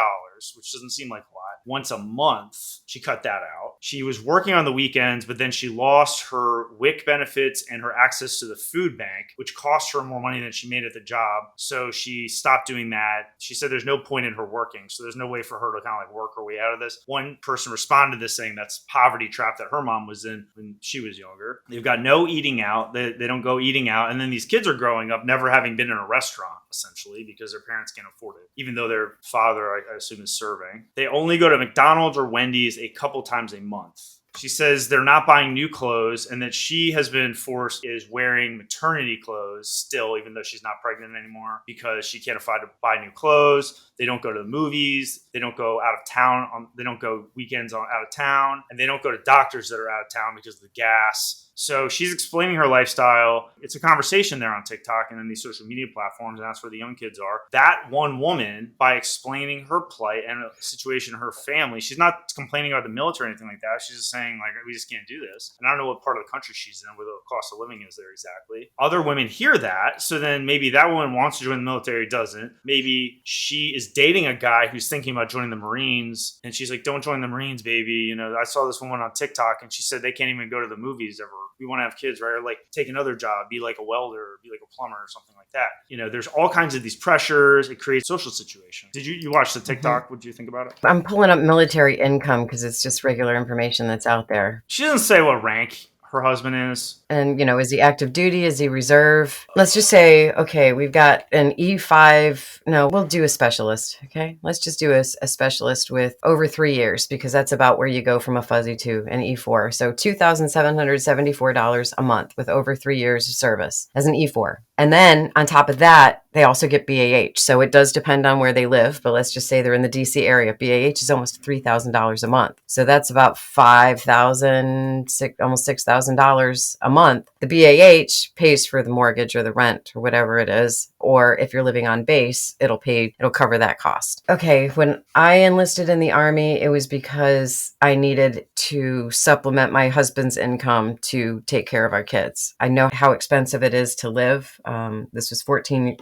A: which doesn't seem like a lot. Once a month, she cut that out. She was working on the weekends, but then she lost her WIC benefits and her access to the food bank, which cost her more money than she made at the job. So she stopped doing that. She said there's no point in her working. So there's no way for her to kind of like work her way out of this. One person responded to this saying that's poverty trap that her mom was in when she was younger. They've got no eating out. They don't go eating out. And then these kids are growing up never having been in a restaurant, essentially, because their parents can't afford it, even though their father, I assume, is serving. They only go to McDonald's or Wendy's a couple times a month. She says they're not buying new clothes and that she has been forced is wearing maternity clothes still, even though she's not pregnant anymore, because she can't afford to buy new clothes. They don't go to the movies. They don't go out of town. They don't go weekends out of town. And they don't go to doctors that are out of town because of the gas. So she's explaining her lifestyle. It's a conversation there on TikTok and then these social media platforms, and that's where the young kids are. That one woman, by explaining her plight and a situation in her family, she's not complaining about the military or anything like that. She's just saying, like, we just can't do this. And I don't know what part of the country she's in, where the cost of living is there exactly. Other women hear that, so then maybe that woman wants to join the military, doesn't. Maybe she is dating a guy who's thinking about joining the Marines, and she's like, don't join the Marines, baby. You know, I saw this woman on TikTok, and she said they can't even go to the movies ever. We want to have kids, right? Or like take another job, be like a welder, or be like a plumber or something like that. You know, there's all kinds of these pressures. It creates social situations. Did you watch the TikTok? Mm-hmm. What do you think about it?
B: I'm pulling up military income because it's just regular information that's out there.
A: She doesn't say what rank her husband is.
B: And, you know, is he active duty? Is he reserve? Let's just say, okay, we've got an E5. No, we'll do a specialist. Okay. Let's just do a specialist with over 3 years, because that's about where you go from a fuzzy to an E4. So $2,774 a month with over 3 years of service as an E4. And then on top of that, they also get BAH. So it does depend on where they live, but let's just say they're in the DC area. BAH is almost $3,000 a month. So that's about $5,000, almost $6,000 a month. The BAH pays for the mortgage or the rent or whatever it is. Or if you're living on base, it'll cover that cost. Okay. When I enlisted in the Army, it was because I needed to supplement my husband's income to take care of our kids. I know how expensive it is to live. This was 14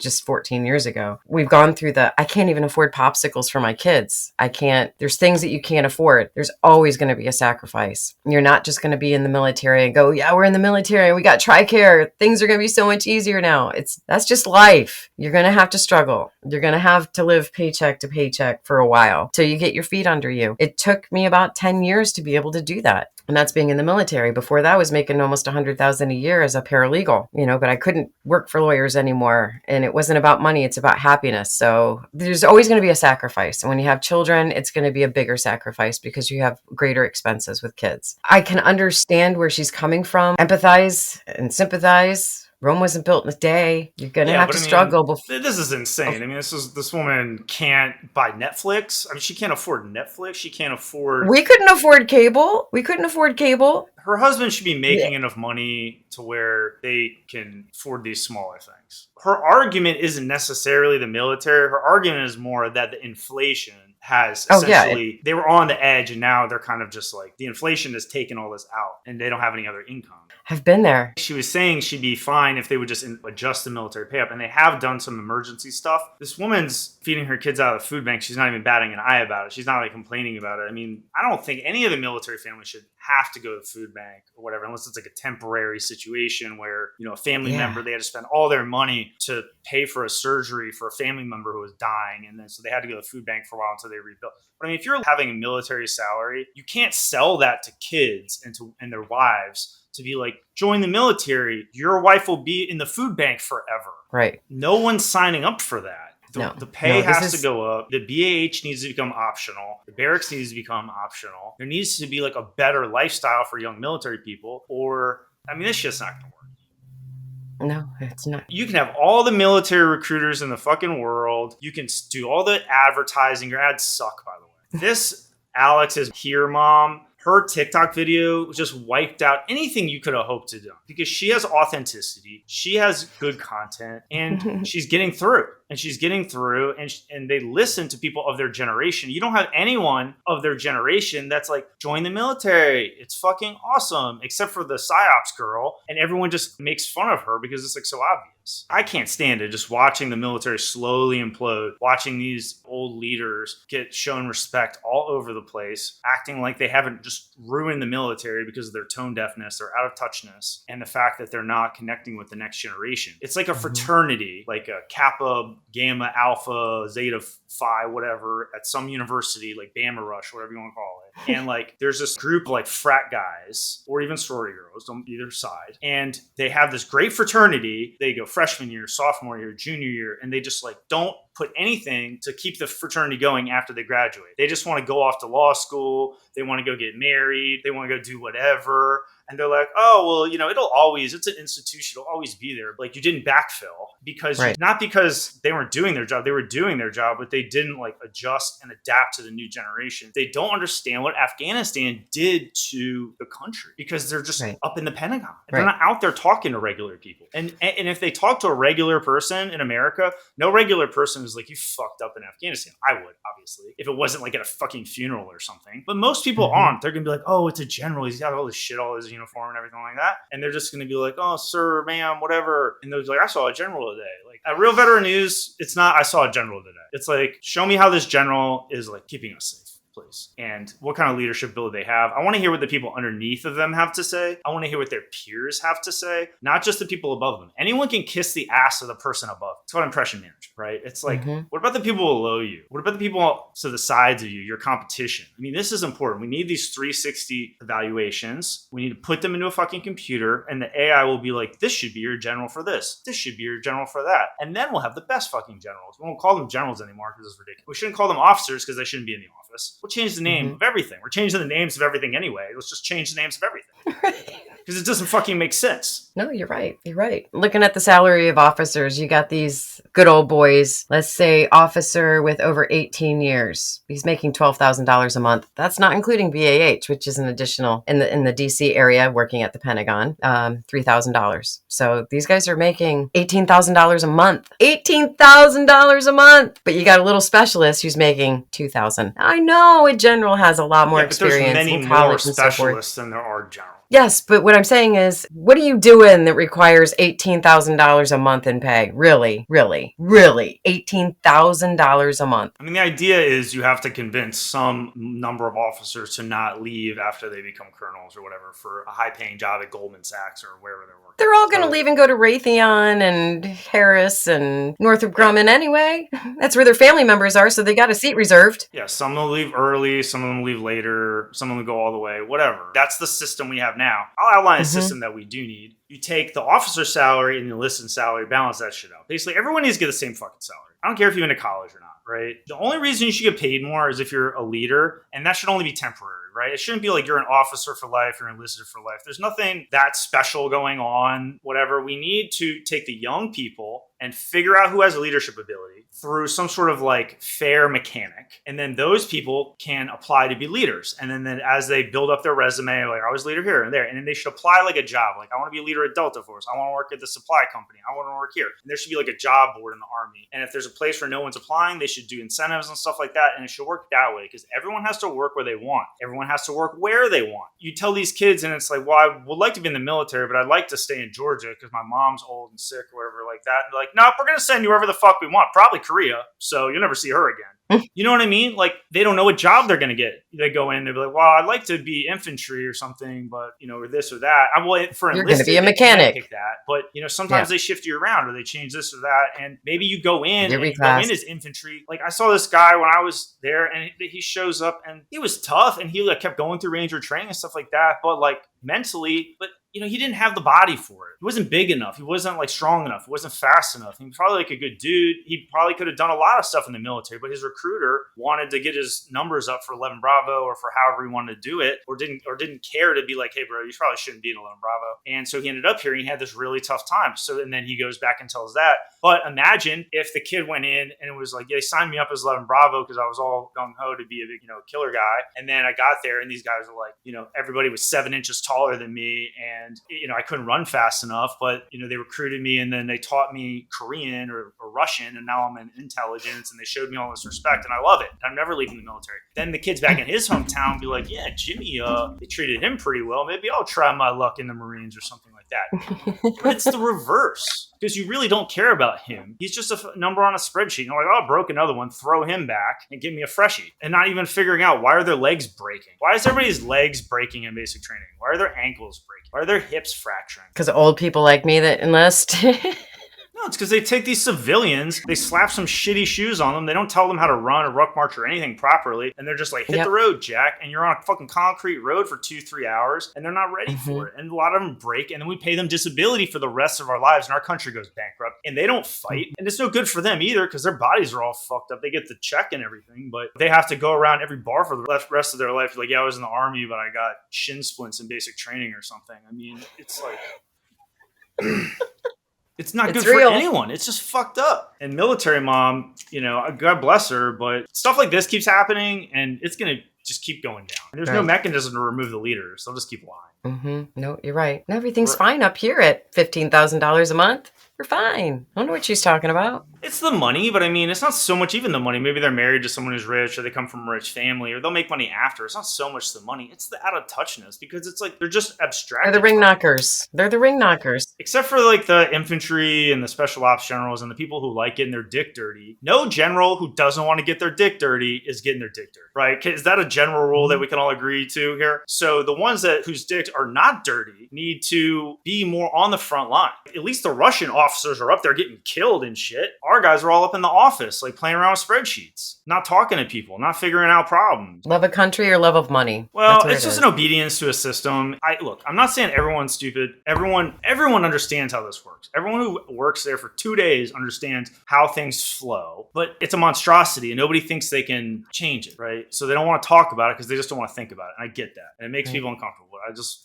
B: years ago. We've gone through I can't even afford popsicles for my kids. There's things that you can't afford. There's always going to be a sacrifice. You're not just going to be in the military and go, yeah, we're in the military. We got TRICARE. Things are going to be so much easier now. That's just life. You're going to have to struggle. You're going to have to live paycheck to paycheck for a while till you get your feet under you. It took me about 10 years to be able to do that. And that's being in the military. Before that, I was making almost $100,000 a year as a paralegal, but I couldn't work for lawyers anymore. And it wasn't about money. It's about happiness. So there's always going to be a sacrifice. And when you have children, it's going to be a bigger sacrifice because you have greater expenses with kids. I can understand where she's coming from, empathize and sympathize. Rome wasn't built in a day. You're going to have to struggle.
A: This is insane. I mean, this woman can't buy Netflix. I mean, she can't afford Netflix. She can't afford...
B: We couldn't afford cable.
A: Her husband should be making enough money to where they can afford these smaller things. Her argument isn't necessarily the military. Her argument is more that the inflation has essentially... They were on the edge, and now they're kind of just like, the inflation has taken all this out, and they don't have any other income.
B: I've been there.
A: She was saying she'd be fine if they would just adjust the military pay up, and they have done some emergency stuff. This woman's feeding her kids out of the food bank. She's not even batting an eye about it. She's not like complaining about it. I mean, I don't think any of the military families should have to go to the food bank or whatever, unless it's like a temporary situation where, a family member, they had to spend all their money to pay for a surgery for a family member who was dying. And then so they had to go to the food bank for a while until they rebuilt. But I mean, if you're having a military salary, you can't sell that to kids and their wives to be like, join the military. Your wife will be in the food bank forever.
B: Right.
A: No one's signing up for that. The pay has to go up. The BAH needs to become optional. The barracks needs to become optional. There needs to be like a better lifestyle for young military people, or, I mean, this shit's not going to work.
B: No, it's not.
A: You can have all the military recruiters in the fucking world. You can do all the advertising. Your ads suck, by the way. This Alex is here, mom. Her TikTok video just wiped out anything you could have hoped to do because she has authenticity. She has good content and she's getting through. And they listen to people of their generation. You don't have anyone of their generation that's like, join the military. It's fucking awesome, except for the PsyOps girl. And everyone just makes fun of her because it's like so obvious. I can't stand it. Just watching the military slowly implode, watching these old leaders get shown respect all over the place, acting like they haven't just ruined the military because of their tone deafness or out of touchness, and the fact that they're not connecting with the next generation. It's like a fraternity, like a Kappa, Gamma, Alpha, Zeta, Phi, whatever, at some university, like Bama Rush, whatever you want to call it. And like, there's this group of like frat guys or even sorority girls on either side. And they have this great fraternity. They go freshman year, sophomore year, junior year, and they just like don't put anything to keep the fraternity going after they graduate. They just want to go off to law school. They want to go get married. They want to go do whatever. And they're like, oh, well, it's an institution. It'll always be there. Like, you didn't backfill because not because they weren't doing their job. They were doing their job, but they didn't like adjust and adapt to the new generation. They don't understand what Afghanistan did to the country because they're just up in the Pentagon. They're not out there talking to regular people. And if they talk to a regular person in America, no regular person is like, you fucked up in Afghanistan. I would, obviously, if it wasn't like at a fucking funeral or something. But most people aren't. They're going to be like, oh, it's a general. He's got all this shit, all his uniform and everything like that. And they're just going to be like, oh, sir, ma'am, whatever. And they're like, I saw a general today. Like, at Real Veteran News, it's not, I saw a general today. It's like, show me how this general is like keeping us safe. Please. And what kind of leadership ability they have. I want to hear what the people underneath of them have to say. I want to hear what their peers have to say, not just the people above them. Anyone can kiss the ass of the person above. It's called impression management, right? It's like, what about the people below you? What about the people to the sides of you, your competition? I mean, this is important. We need these 360 evaluations. We need to put them into a fucking computer, and the AI will be like, this should be your general for this. This should be your general for that. And then we'll have the best fucking generals. We won't call them generals anymore because it's ridiculous. We shouldn't call them officers because they shouldn't be in the office. We'll change the name of everything. We're changing the names of everything anyway. Let's just change the names of everything. Because it doesn't fucking make sense.
B: No, you're right. You're right. Looking at the salary of officers, you got these good old boys. Let's say officer with over 18 years. He's making $12,000 a month. That's not including BAH, which is an additional in the DC area working at the Pentagon, $3,000. So these guys are making $18,000 a month. $18,000 a month. But you got a little specialist who's making $2,000. I know a general has a lot more experience in college and so forth.
A: There's many more specialists than there are generals.
B: Yes, but what I'm saying is, what are you doing that requires $18,000 a month in pay? Really? $18,000 a month.
A: I mean, the idea is you have to convince some number of officers to not leave after they become colonels or whatever for a high-paying job at Goldman Sachs or wherever they're working.
B: They're all going to leave and go to Raytheon and Harris and Northrop Grumman anyway. That's where their family members are, so they got a seat reserved.
A: Yeah, some will leave early, some of them leave later, some of them go all the way, whatever. That's the system we have now. I'll outline a system that we do need. You take the officer salary and the enlisted salary, balance that shit out. Basically, everyone needs to get the same fucking salary. I don't care if you went to college or not, right? The only reason you should get paid more is if you're a leader, and that should only be temporary, right? It shouldn't be like you're an officer for life, you're enlisted for life. There's nothing that special going on, whatever. We need to take the young people and figure out who has leadership ability through some sort of like fair mechanic. And then those people can apply to be leaders. And then as they build up their resume, like I was leader here and there, and then they should apply like a job. Like I want to be a leader at Delta Force. I want to work at the supply company. I want to work here. And there should be like a job board in the Army. And if there's a place where no one's applying, they should do incentives and stuff like that. And it should work that way because everyone has to work where they want. Everyone has to work where they want. You tell these kids and it's like, well, I would like to be in the military, but I'd like to stay in Georgia because my mom's old and sick or whatever like that. And they're like, nope, we're going to send you wherever the fuck we want. Probably Korea. So you'll never see her again. You know what I mean? Like, they don't know what job they're going to get. They go in, they'll be like, well, I'd like to be infantry or something, but, or this or that. For
B: You're going to be a mechanic.
A: Pick that. But, sometimes they shift you around or they change this or that. And maybe you go in and you go in as infantry. Like, I saw this guy when I was there and he shows up and he was tough and he kept going through Ranger training and stuff like that. But mentally, but he didn't have the body for it. He wasn't big enough. He wasn't strong enough. He wasn't fast enough. He was probably a good dude. He probably could have done a lot of stuff in the military, but his recruiter wanted to get his numbers up for 11 Bravo or for however he wanted to do it, or didn't care to be like, hey bro, you probably shouldn't be in 11 Bravo. And so he ended up here and he had this really tough time. So, and then he goes back and tells that. But imagine if the kid went in and it was like, yeah, they signed me up as 11 Bravo because I was all gung-ho to be a big, killer guy. And then I got there and these guys were like, everybody was 7 inches taller than me. And, I couldn't run fast enough, but, they recruited me and then they taught me Korean or Russian. And now I'm in intelligence and they showed me all this respect and I love it. I'm never leaving the military. Then the kids back in his hometown be like, yeah, Jimmy, they treated him pretty well. Maybe I'll try my luck in the Marines or something like that. But it's the reverse because you really don't care about him. He's just a number on a spreadsheet. You're like, oh, broke another one, throw him back and give me a freshie. And not even figuring out why are their legs breaking? Why is everybody's legs breaking in basic training? Why are their ankles breaking? Why are their hips fracturing?
B: Because old people like me that enlist.
A: No, it's because they take these civilians, they slap some shitty shoes on them, they don't tell them how to run or ruck march or anything properly, and they're just like, hit the road, Jack, and you're on a fucking concrete road for 2-3 hours, and they're not ready for it. And a lot of them break, and then we pay them disability for the rest of our lives, and our country goes bankrupt, and they don't fight, and it's no good for them either, because their bodies are all fucked up. They get the check and everything, but they have to go around every bar for the rest of their life. Like, yeah, I was in the Army, but I got shin splints in basic training or something. I mean, it's like... It's not good for anyone. It's just fucked up. And military mom, God bless her, but stuff like this keeps happening and it's going to just keep going down. And there's no mechanism to remove the leaders. They'll just keep lying.
B: No, you're right. And everything's fine up here at $15,000 a month. We're fine. I don't know what she's talking about.
A: It's the money, but I mean, it's not so much even the money. Maybe they're married to someone who's rich or they come from a rich family or they'll make money after. It's not so much the money. It's the out of touchness because it's like they're just abstracted.
B: They're the ring knockers. They're the ring knockers.
A: Except for the infantry and the special ops generals and the people who like getting their dick dirty. No general who doesn't want to get their dick dirty is getting their dick dirty, right? Is that a general rule that we can all agree to here? So the ones whose dicks are not dirty need to be more on the front line. At least the Russian officers are up there getting killed and shit. Our guys are all up in the office, playing around with spreadsheets, not talking to people, not figuring out problems.
B: Love of country or love of money?
A: Well, it's just an obedience to a system. I'm not saying everyone's stupid. Everyone understands how this works. Everyone who works there for 2 days understands how things flow, but it's a monstrosity and nobody thinks they can change it, right? So they don't want to talk about it because they just don't want to think about it. And I get that. And it makes people uncomfortable.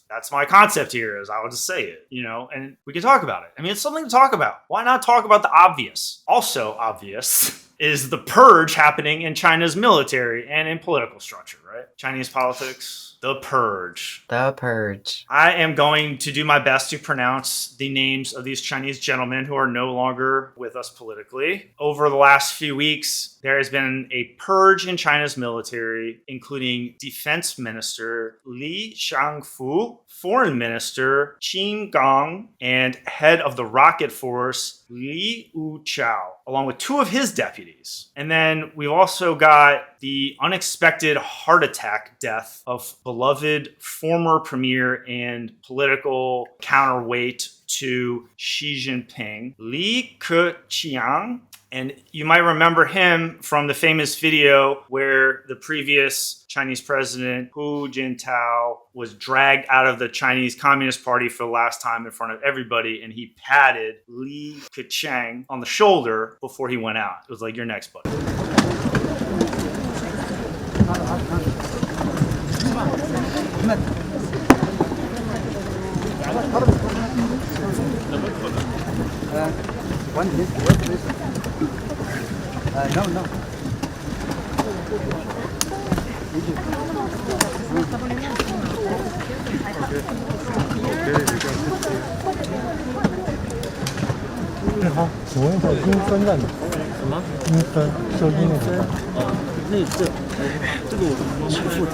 A: That's my concept here is I would just say it, and we can talk about it. I mean, it's something to talk about. Why not talk about the obvious? Also obvious is the purge happening in China's military and in political structure, right? Chinese politics. The Purge.
B: The Purge.
A: I am going to do my best to pronounce the names of these Chinese gentlemen who are no longer with us politically. Over the last few weeks, there has been a purge in China's military, including Defense Minister Li Shangfu, Foreign Minister Qin Gang, and head of the rocket force Li Wuchao, along with 2 of his deputies. And then we've also got the unexpected heart attack death of beloved former premier and political counterweight to Xi Jinping, Li Keqiang. And you might remember him from the famous video where the previous Chinese president, Hu Jintao, was dragged out of the Chinese Communist Party for the last time in front of everybody, and he patted Li Keqiang on the shoulder before he went out. It was like, you're next, buddy.
D: No.好，请问一下阴森在哪？什么？阴森，收音那个。这个我不负责。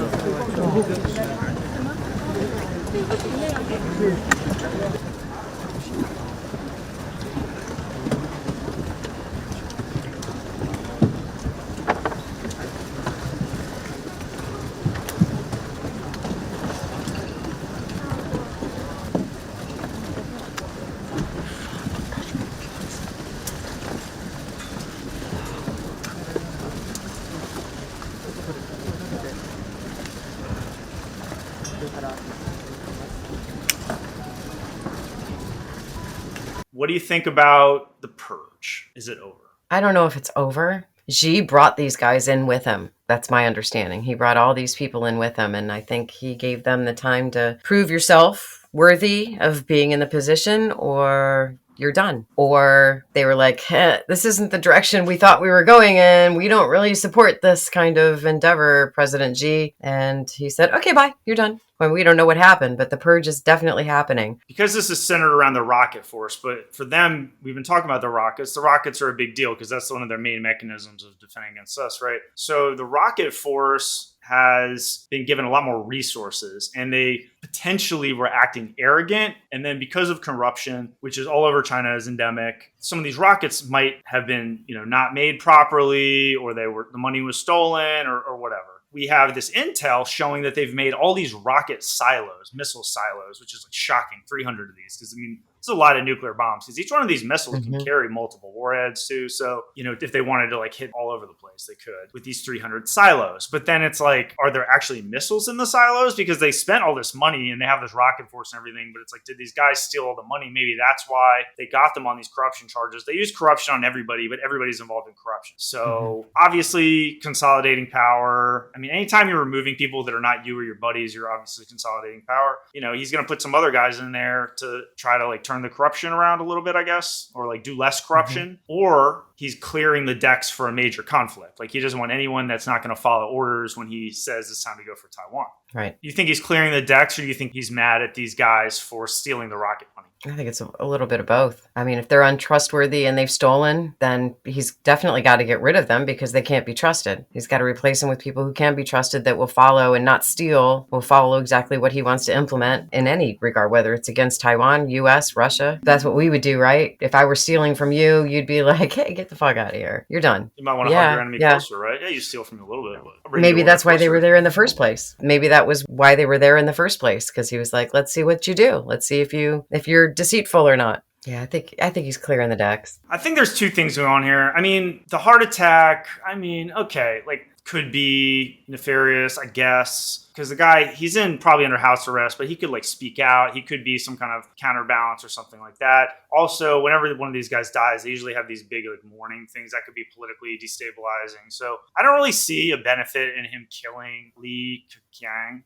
A: What do you think about the Purge? Is it over?
B: I don't know if it's over. Xi brought these guys in with him. That's my understanding. He brought all these people in with him, and I think he gave them the time to prove yourself worthy of being in the position, or you're done. Or they were like, this isn't the direction we thought we were going in. We don't really support this kind of endeavor, President Xi. And he said, okay, bye, you're done. Well, we don't know what happened, but the purge is definitely happening.
A: Because this is centered around the rocket force, but for them, we've been talking about the rockets. The rockets are a big deal because that's one of their main mechanisms of defending against us, right? So the rocket force has been given a lot more resources, and they potentially were acting arrogant. And then because of corruption, which is all over China, is endemic, some of these rockets might have been, not made properly, or the money was stolen, or whatever. We have this intel showing that they've made all these rocket silos, missile silos, which is like shocking, 300 of these. Because it's a lot of nuclear bombs, because each one of these missiles can carry multiple warheads too. So, if they wanted to hit all over the place, they could with these 300 silos. But then it's like, are there actually missiles in the silos? Because they spent all this money and they have this rocket force and everything. But it's like, did these guys steal all the money? Maybe that's why they got them on these corruption charges. They use corruption on everybody, but everybody's involved in corruption. So obviously consolidating power. I mean, anytime you're removing people that are not you or your buddies, you're obviously consolidating power. He's going to put some other guys in there to try to turn the corruption around a little bit, I guess, or do less corruption, or he's clearing the decks for a major conflict. He doesn't want anyone that's not going to follow orders when he says it's time to go for Taiwan.
B: Right. You
A: think he's clearing the decks, or do you think he's mad at these guys for stealing the rocket money?
B: I think it's a little bit of both. I mean, if they're untrustworthy and they've stolen, then he's definitely got to get rid of them because they can't be trusted. He's got to replace them with people who can be trusted, that will follow and not steal, will follow exactly what he wants to implement in any regard, whether it's against Taiwan, US, Russia. That's what we would do, right? If I were stealing from you, you'd be like, hey, get the fuck out of here. You're done.
A: You might want to hug your enemy closer, right? Yeah, you steal from me a little bit. But
B: maybe that's why they were there in the first place. Maybe that was why they were there in the first place, because he was like, let's see what you do. Let's see if you're deceitful or not. Yeah, I think he's clearing the decks.
A: I think there's two things going on here. I mean, the heart attack, okay, could be nefarious, I guess, because the guy, he's probably under house arrest, but he could speak out. He could be some kind of counterbalance or something like that. Also, whenever one of these guys dies, they usually have these big mourning things that could be politically destabilizing. So I don't really see a benefit in him killing Li Keqiang.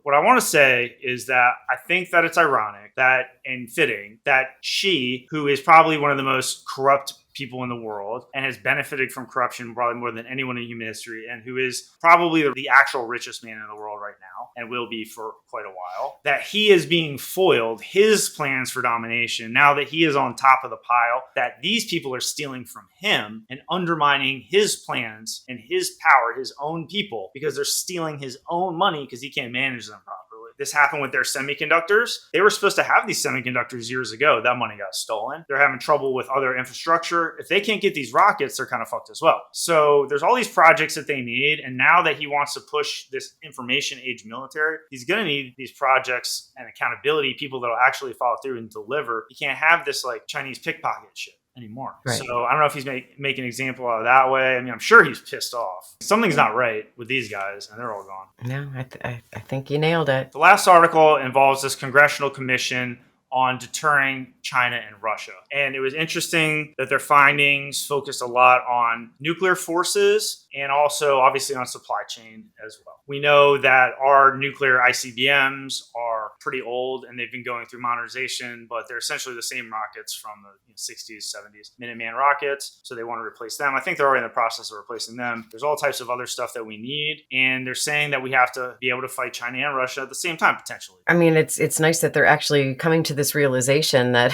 A: What I want to say is that I think that it's ironic that and fitting that Xi, who is probably one of the most corrupt people in the world and has benefited from corruption probably more than anyone in human history, and who is probably the actual richest man in the world right now and will be for quite a while, that he is being foiled, his plans for domination, now that he is on top of the pile, that these people are stealing from him and undermining his plans and his power, his own people, because they're stealing his own money because he can't manage them properly. This happened with their semiconductors. They were supposed to have these semiconductors years ago. That money got stolen. They're having trouble with other infrastructure. If they can't get these rockets, they're kind of fucked as well. So there's all these projects that they need. And now that he wants to push this information age military, he's going to need these projects and accountability, people that will actually follow through and deliver. You can't have this Chinese pickpocket shit anymore. Right. So I don't know if he's make an example out of that way. I mean, I'm sure he's pissed off. Something's not right with these guys, and they're all gone.
B: No, I think you nailed it.
A: The last article involves this congressional commission on deterring China and Russia. And it was interesting that their findings focused a lot on nuclear forces and also obviously on supply chain as well. We know that our nuclear ICBMs are pretty old and they've been going through modernization, but they're essentially the same rockets from the 60s, 70s, Minuteman rockets. So they want to replace them. I think they're already in the process of replacing them. There's all types of other stuff that we need. And they're saying that we have to be able to fight China and Russia at the same time, potentially.
B: I mean, it's nice that they're actually coming to this realization that,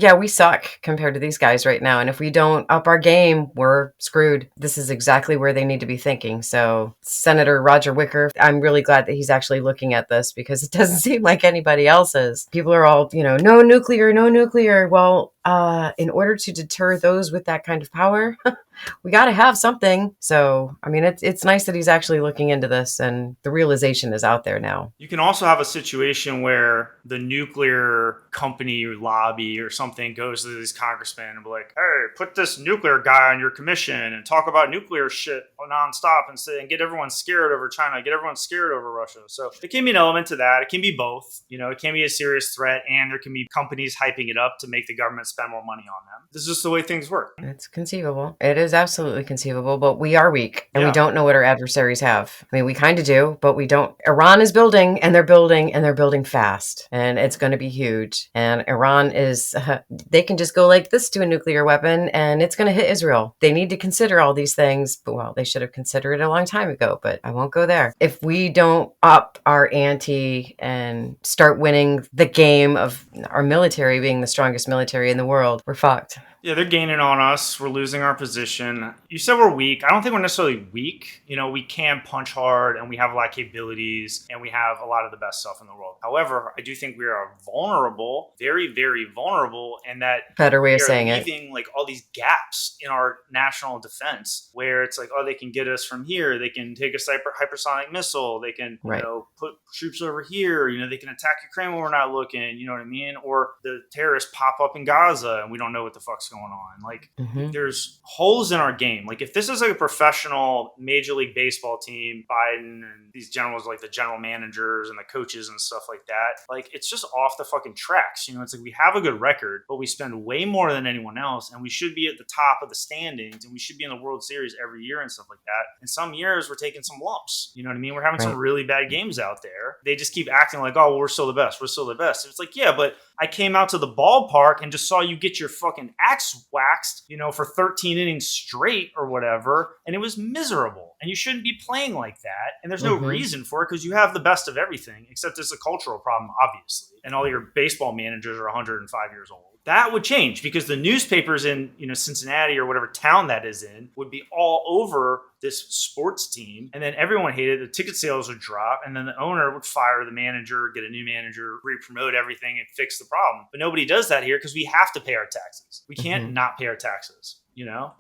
B: yeah, we suck compared to these guys right now. And if we don't up our game, we're screwed. This is exactly where they need to be thinking. So Senator Roger Wicker, I'm really glad that he's actually looking at this, because it doesn't seem like anybody else is. People are all, no nuclear, no nuclear. Well, in order to deter those with that kind of power, We got to have something. So, I mean, it's nice that he's actually looking into this, and the realization is out there now.
A: You can also have a situation where the nuclear company or lobby or something goes to these congressmen and be like, hey, put this nuclear guy on your commission and talk about nuclear shit nonstop and get everyone scared over China, get everyone scared over Russia. So it can be an element to that. It can be both. It can be a serious threat, and there can be companies hyping it up to make the government spend more money on them. This is just the way things work.
B: It's conceivable. It is absolutely conceivable, but we are weak, and we don't know what our adversaries have. I mean, we kind of do, but we don't. Iran is building, and they're building fast, and it's going to be huge. And Iran they can just go like this to a nuclear weapon, and it's going to hit Israel. They need to consider all these things, but well, they should have considered it a long time ago, but I won't go there. If we don't up our ante and start winning the game of our military being the strongest military in the world, we're fucked.
A: Yeah, they're gaining on us. We're losing our position. You said we're weak. I don't think we're necessarily weak. We can punch hard, and we have a lot of capabilities, and we have a lot of the best stuff in the world. However, I do think we are vulnerable, very, very vulnerable, and that
B: better way of saying it.
A: Leaving like all these gaps in our national defense, where it's like, oh, they can get us from here. They can take a hypersonic missile. They can, put troops over here. They can attack Ukraine when we're not looking. You know what I mean? Or the terrorists pop up in Gaza, and we don't know what the fuck's going on. Like, there's holes in our game. Like, if this is like a professional Major League Baseball team, Biden and these generals, like the general managers and the coaches and stuff like that, like, it's just off the fucking tracks. It's like we have a good record, but we spend way more than anyone else, and we should be at the top of the standings, and we should be in the World Series every year and stuff like that. And some years we're taking some lumps. You know what I mean? We're having some really bad games out there. They just keep acting like, oh, well, we're still the best. We're still the best. It's like, yeah, but I came out to the ballpark and just saw you get your fucking axe waxed, for 13 innings straight or whatever, and it was miserable. And you shouldn't be playing like that. And there's no reason for it, because you have the best of everything, except it's a cultural problem, obviously. And all your baseball managers are 105 years old. That would change, because the newspapers in Cincinnati or whatever town that is in would be all over this sports team, and then everyone hated it. The ticket sales would drop, and then the owner would fire the manager, get a new manager, re-promote everything, and fix the problem. But nobody does that here, because we have to pay our taxes. We can't not pay our taxes.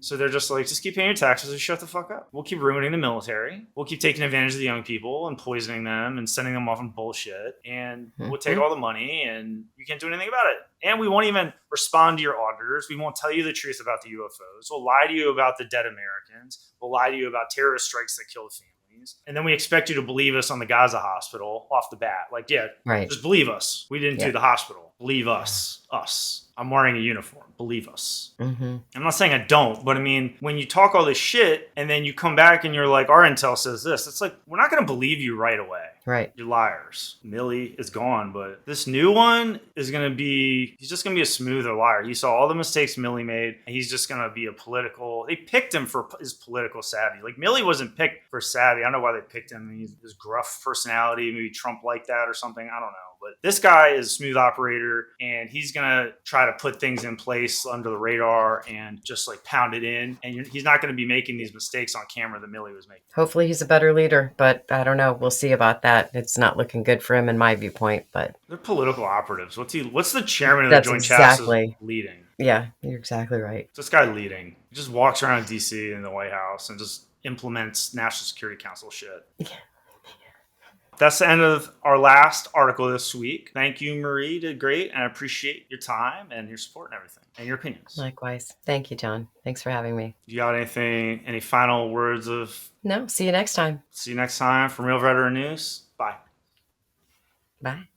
A: So they're just like, just keep paying your taxes and shut the fuck up. We'll keep ruining the military. We'll keep taking advantage of the young people and poisoning them and sending them off on bullshit. And we'll take all the money, and you can't do anything about it. And we won't even respond to your auditors. We won't tell you the truth about the UFOs. We'll lie to you about the dead Americans. We'll lie to you about terrorist strikes that killed families. And then we expect you to believe us on the Gaza hospital off the bat. Like, just believe us. We didn't do the hospital. Believe us. Us. I'm wearing a uniform. Believe us. I'm not saying I don't, but I mean, when you talk all this shit and then you come back and you're like, our intel says this, it's like, we're not going to believe you right away.
B: Right.
A: You're liars. Millie is gone, but this new one is going to be, he's just going to be a smoother liar. He saw all the mistakes Millie made, and he's just going to be they picked him for his political savvy. Like, Millie wasn't picked for savvy. I don't know why they picked him. His gruff personality, maybe Trump like that or something. I don't know. But this guy is a smooth operator, and he's going to try to put things in place under the radar and just like pound it in. And he's not going to be making these mistakes on camera that Millie was making.
B: Hopefully he's a better leader, but I don't know. We'll see about that. It's not looking good for him in my viewpoint, but
A: they're political operatives. What's the chairman of the Joint Chiefs leading?
B: Yeah, you're exactly right.
A: This guy leading. He just walks around DC in the White House and just implements National Security Council shit. Yeah. That's the end of our last article this week. Thank you, Marie. You did great, and I appreciate your time and your support and everything, and your opinions.
B: Likewise. Thank you, John. Thanks for having me.
A: You got any final words of...
B: No, see you next time.
A: See you next time from Real Veteran News. Bye.
B: Bye.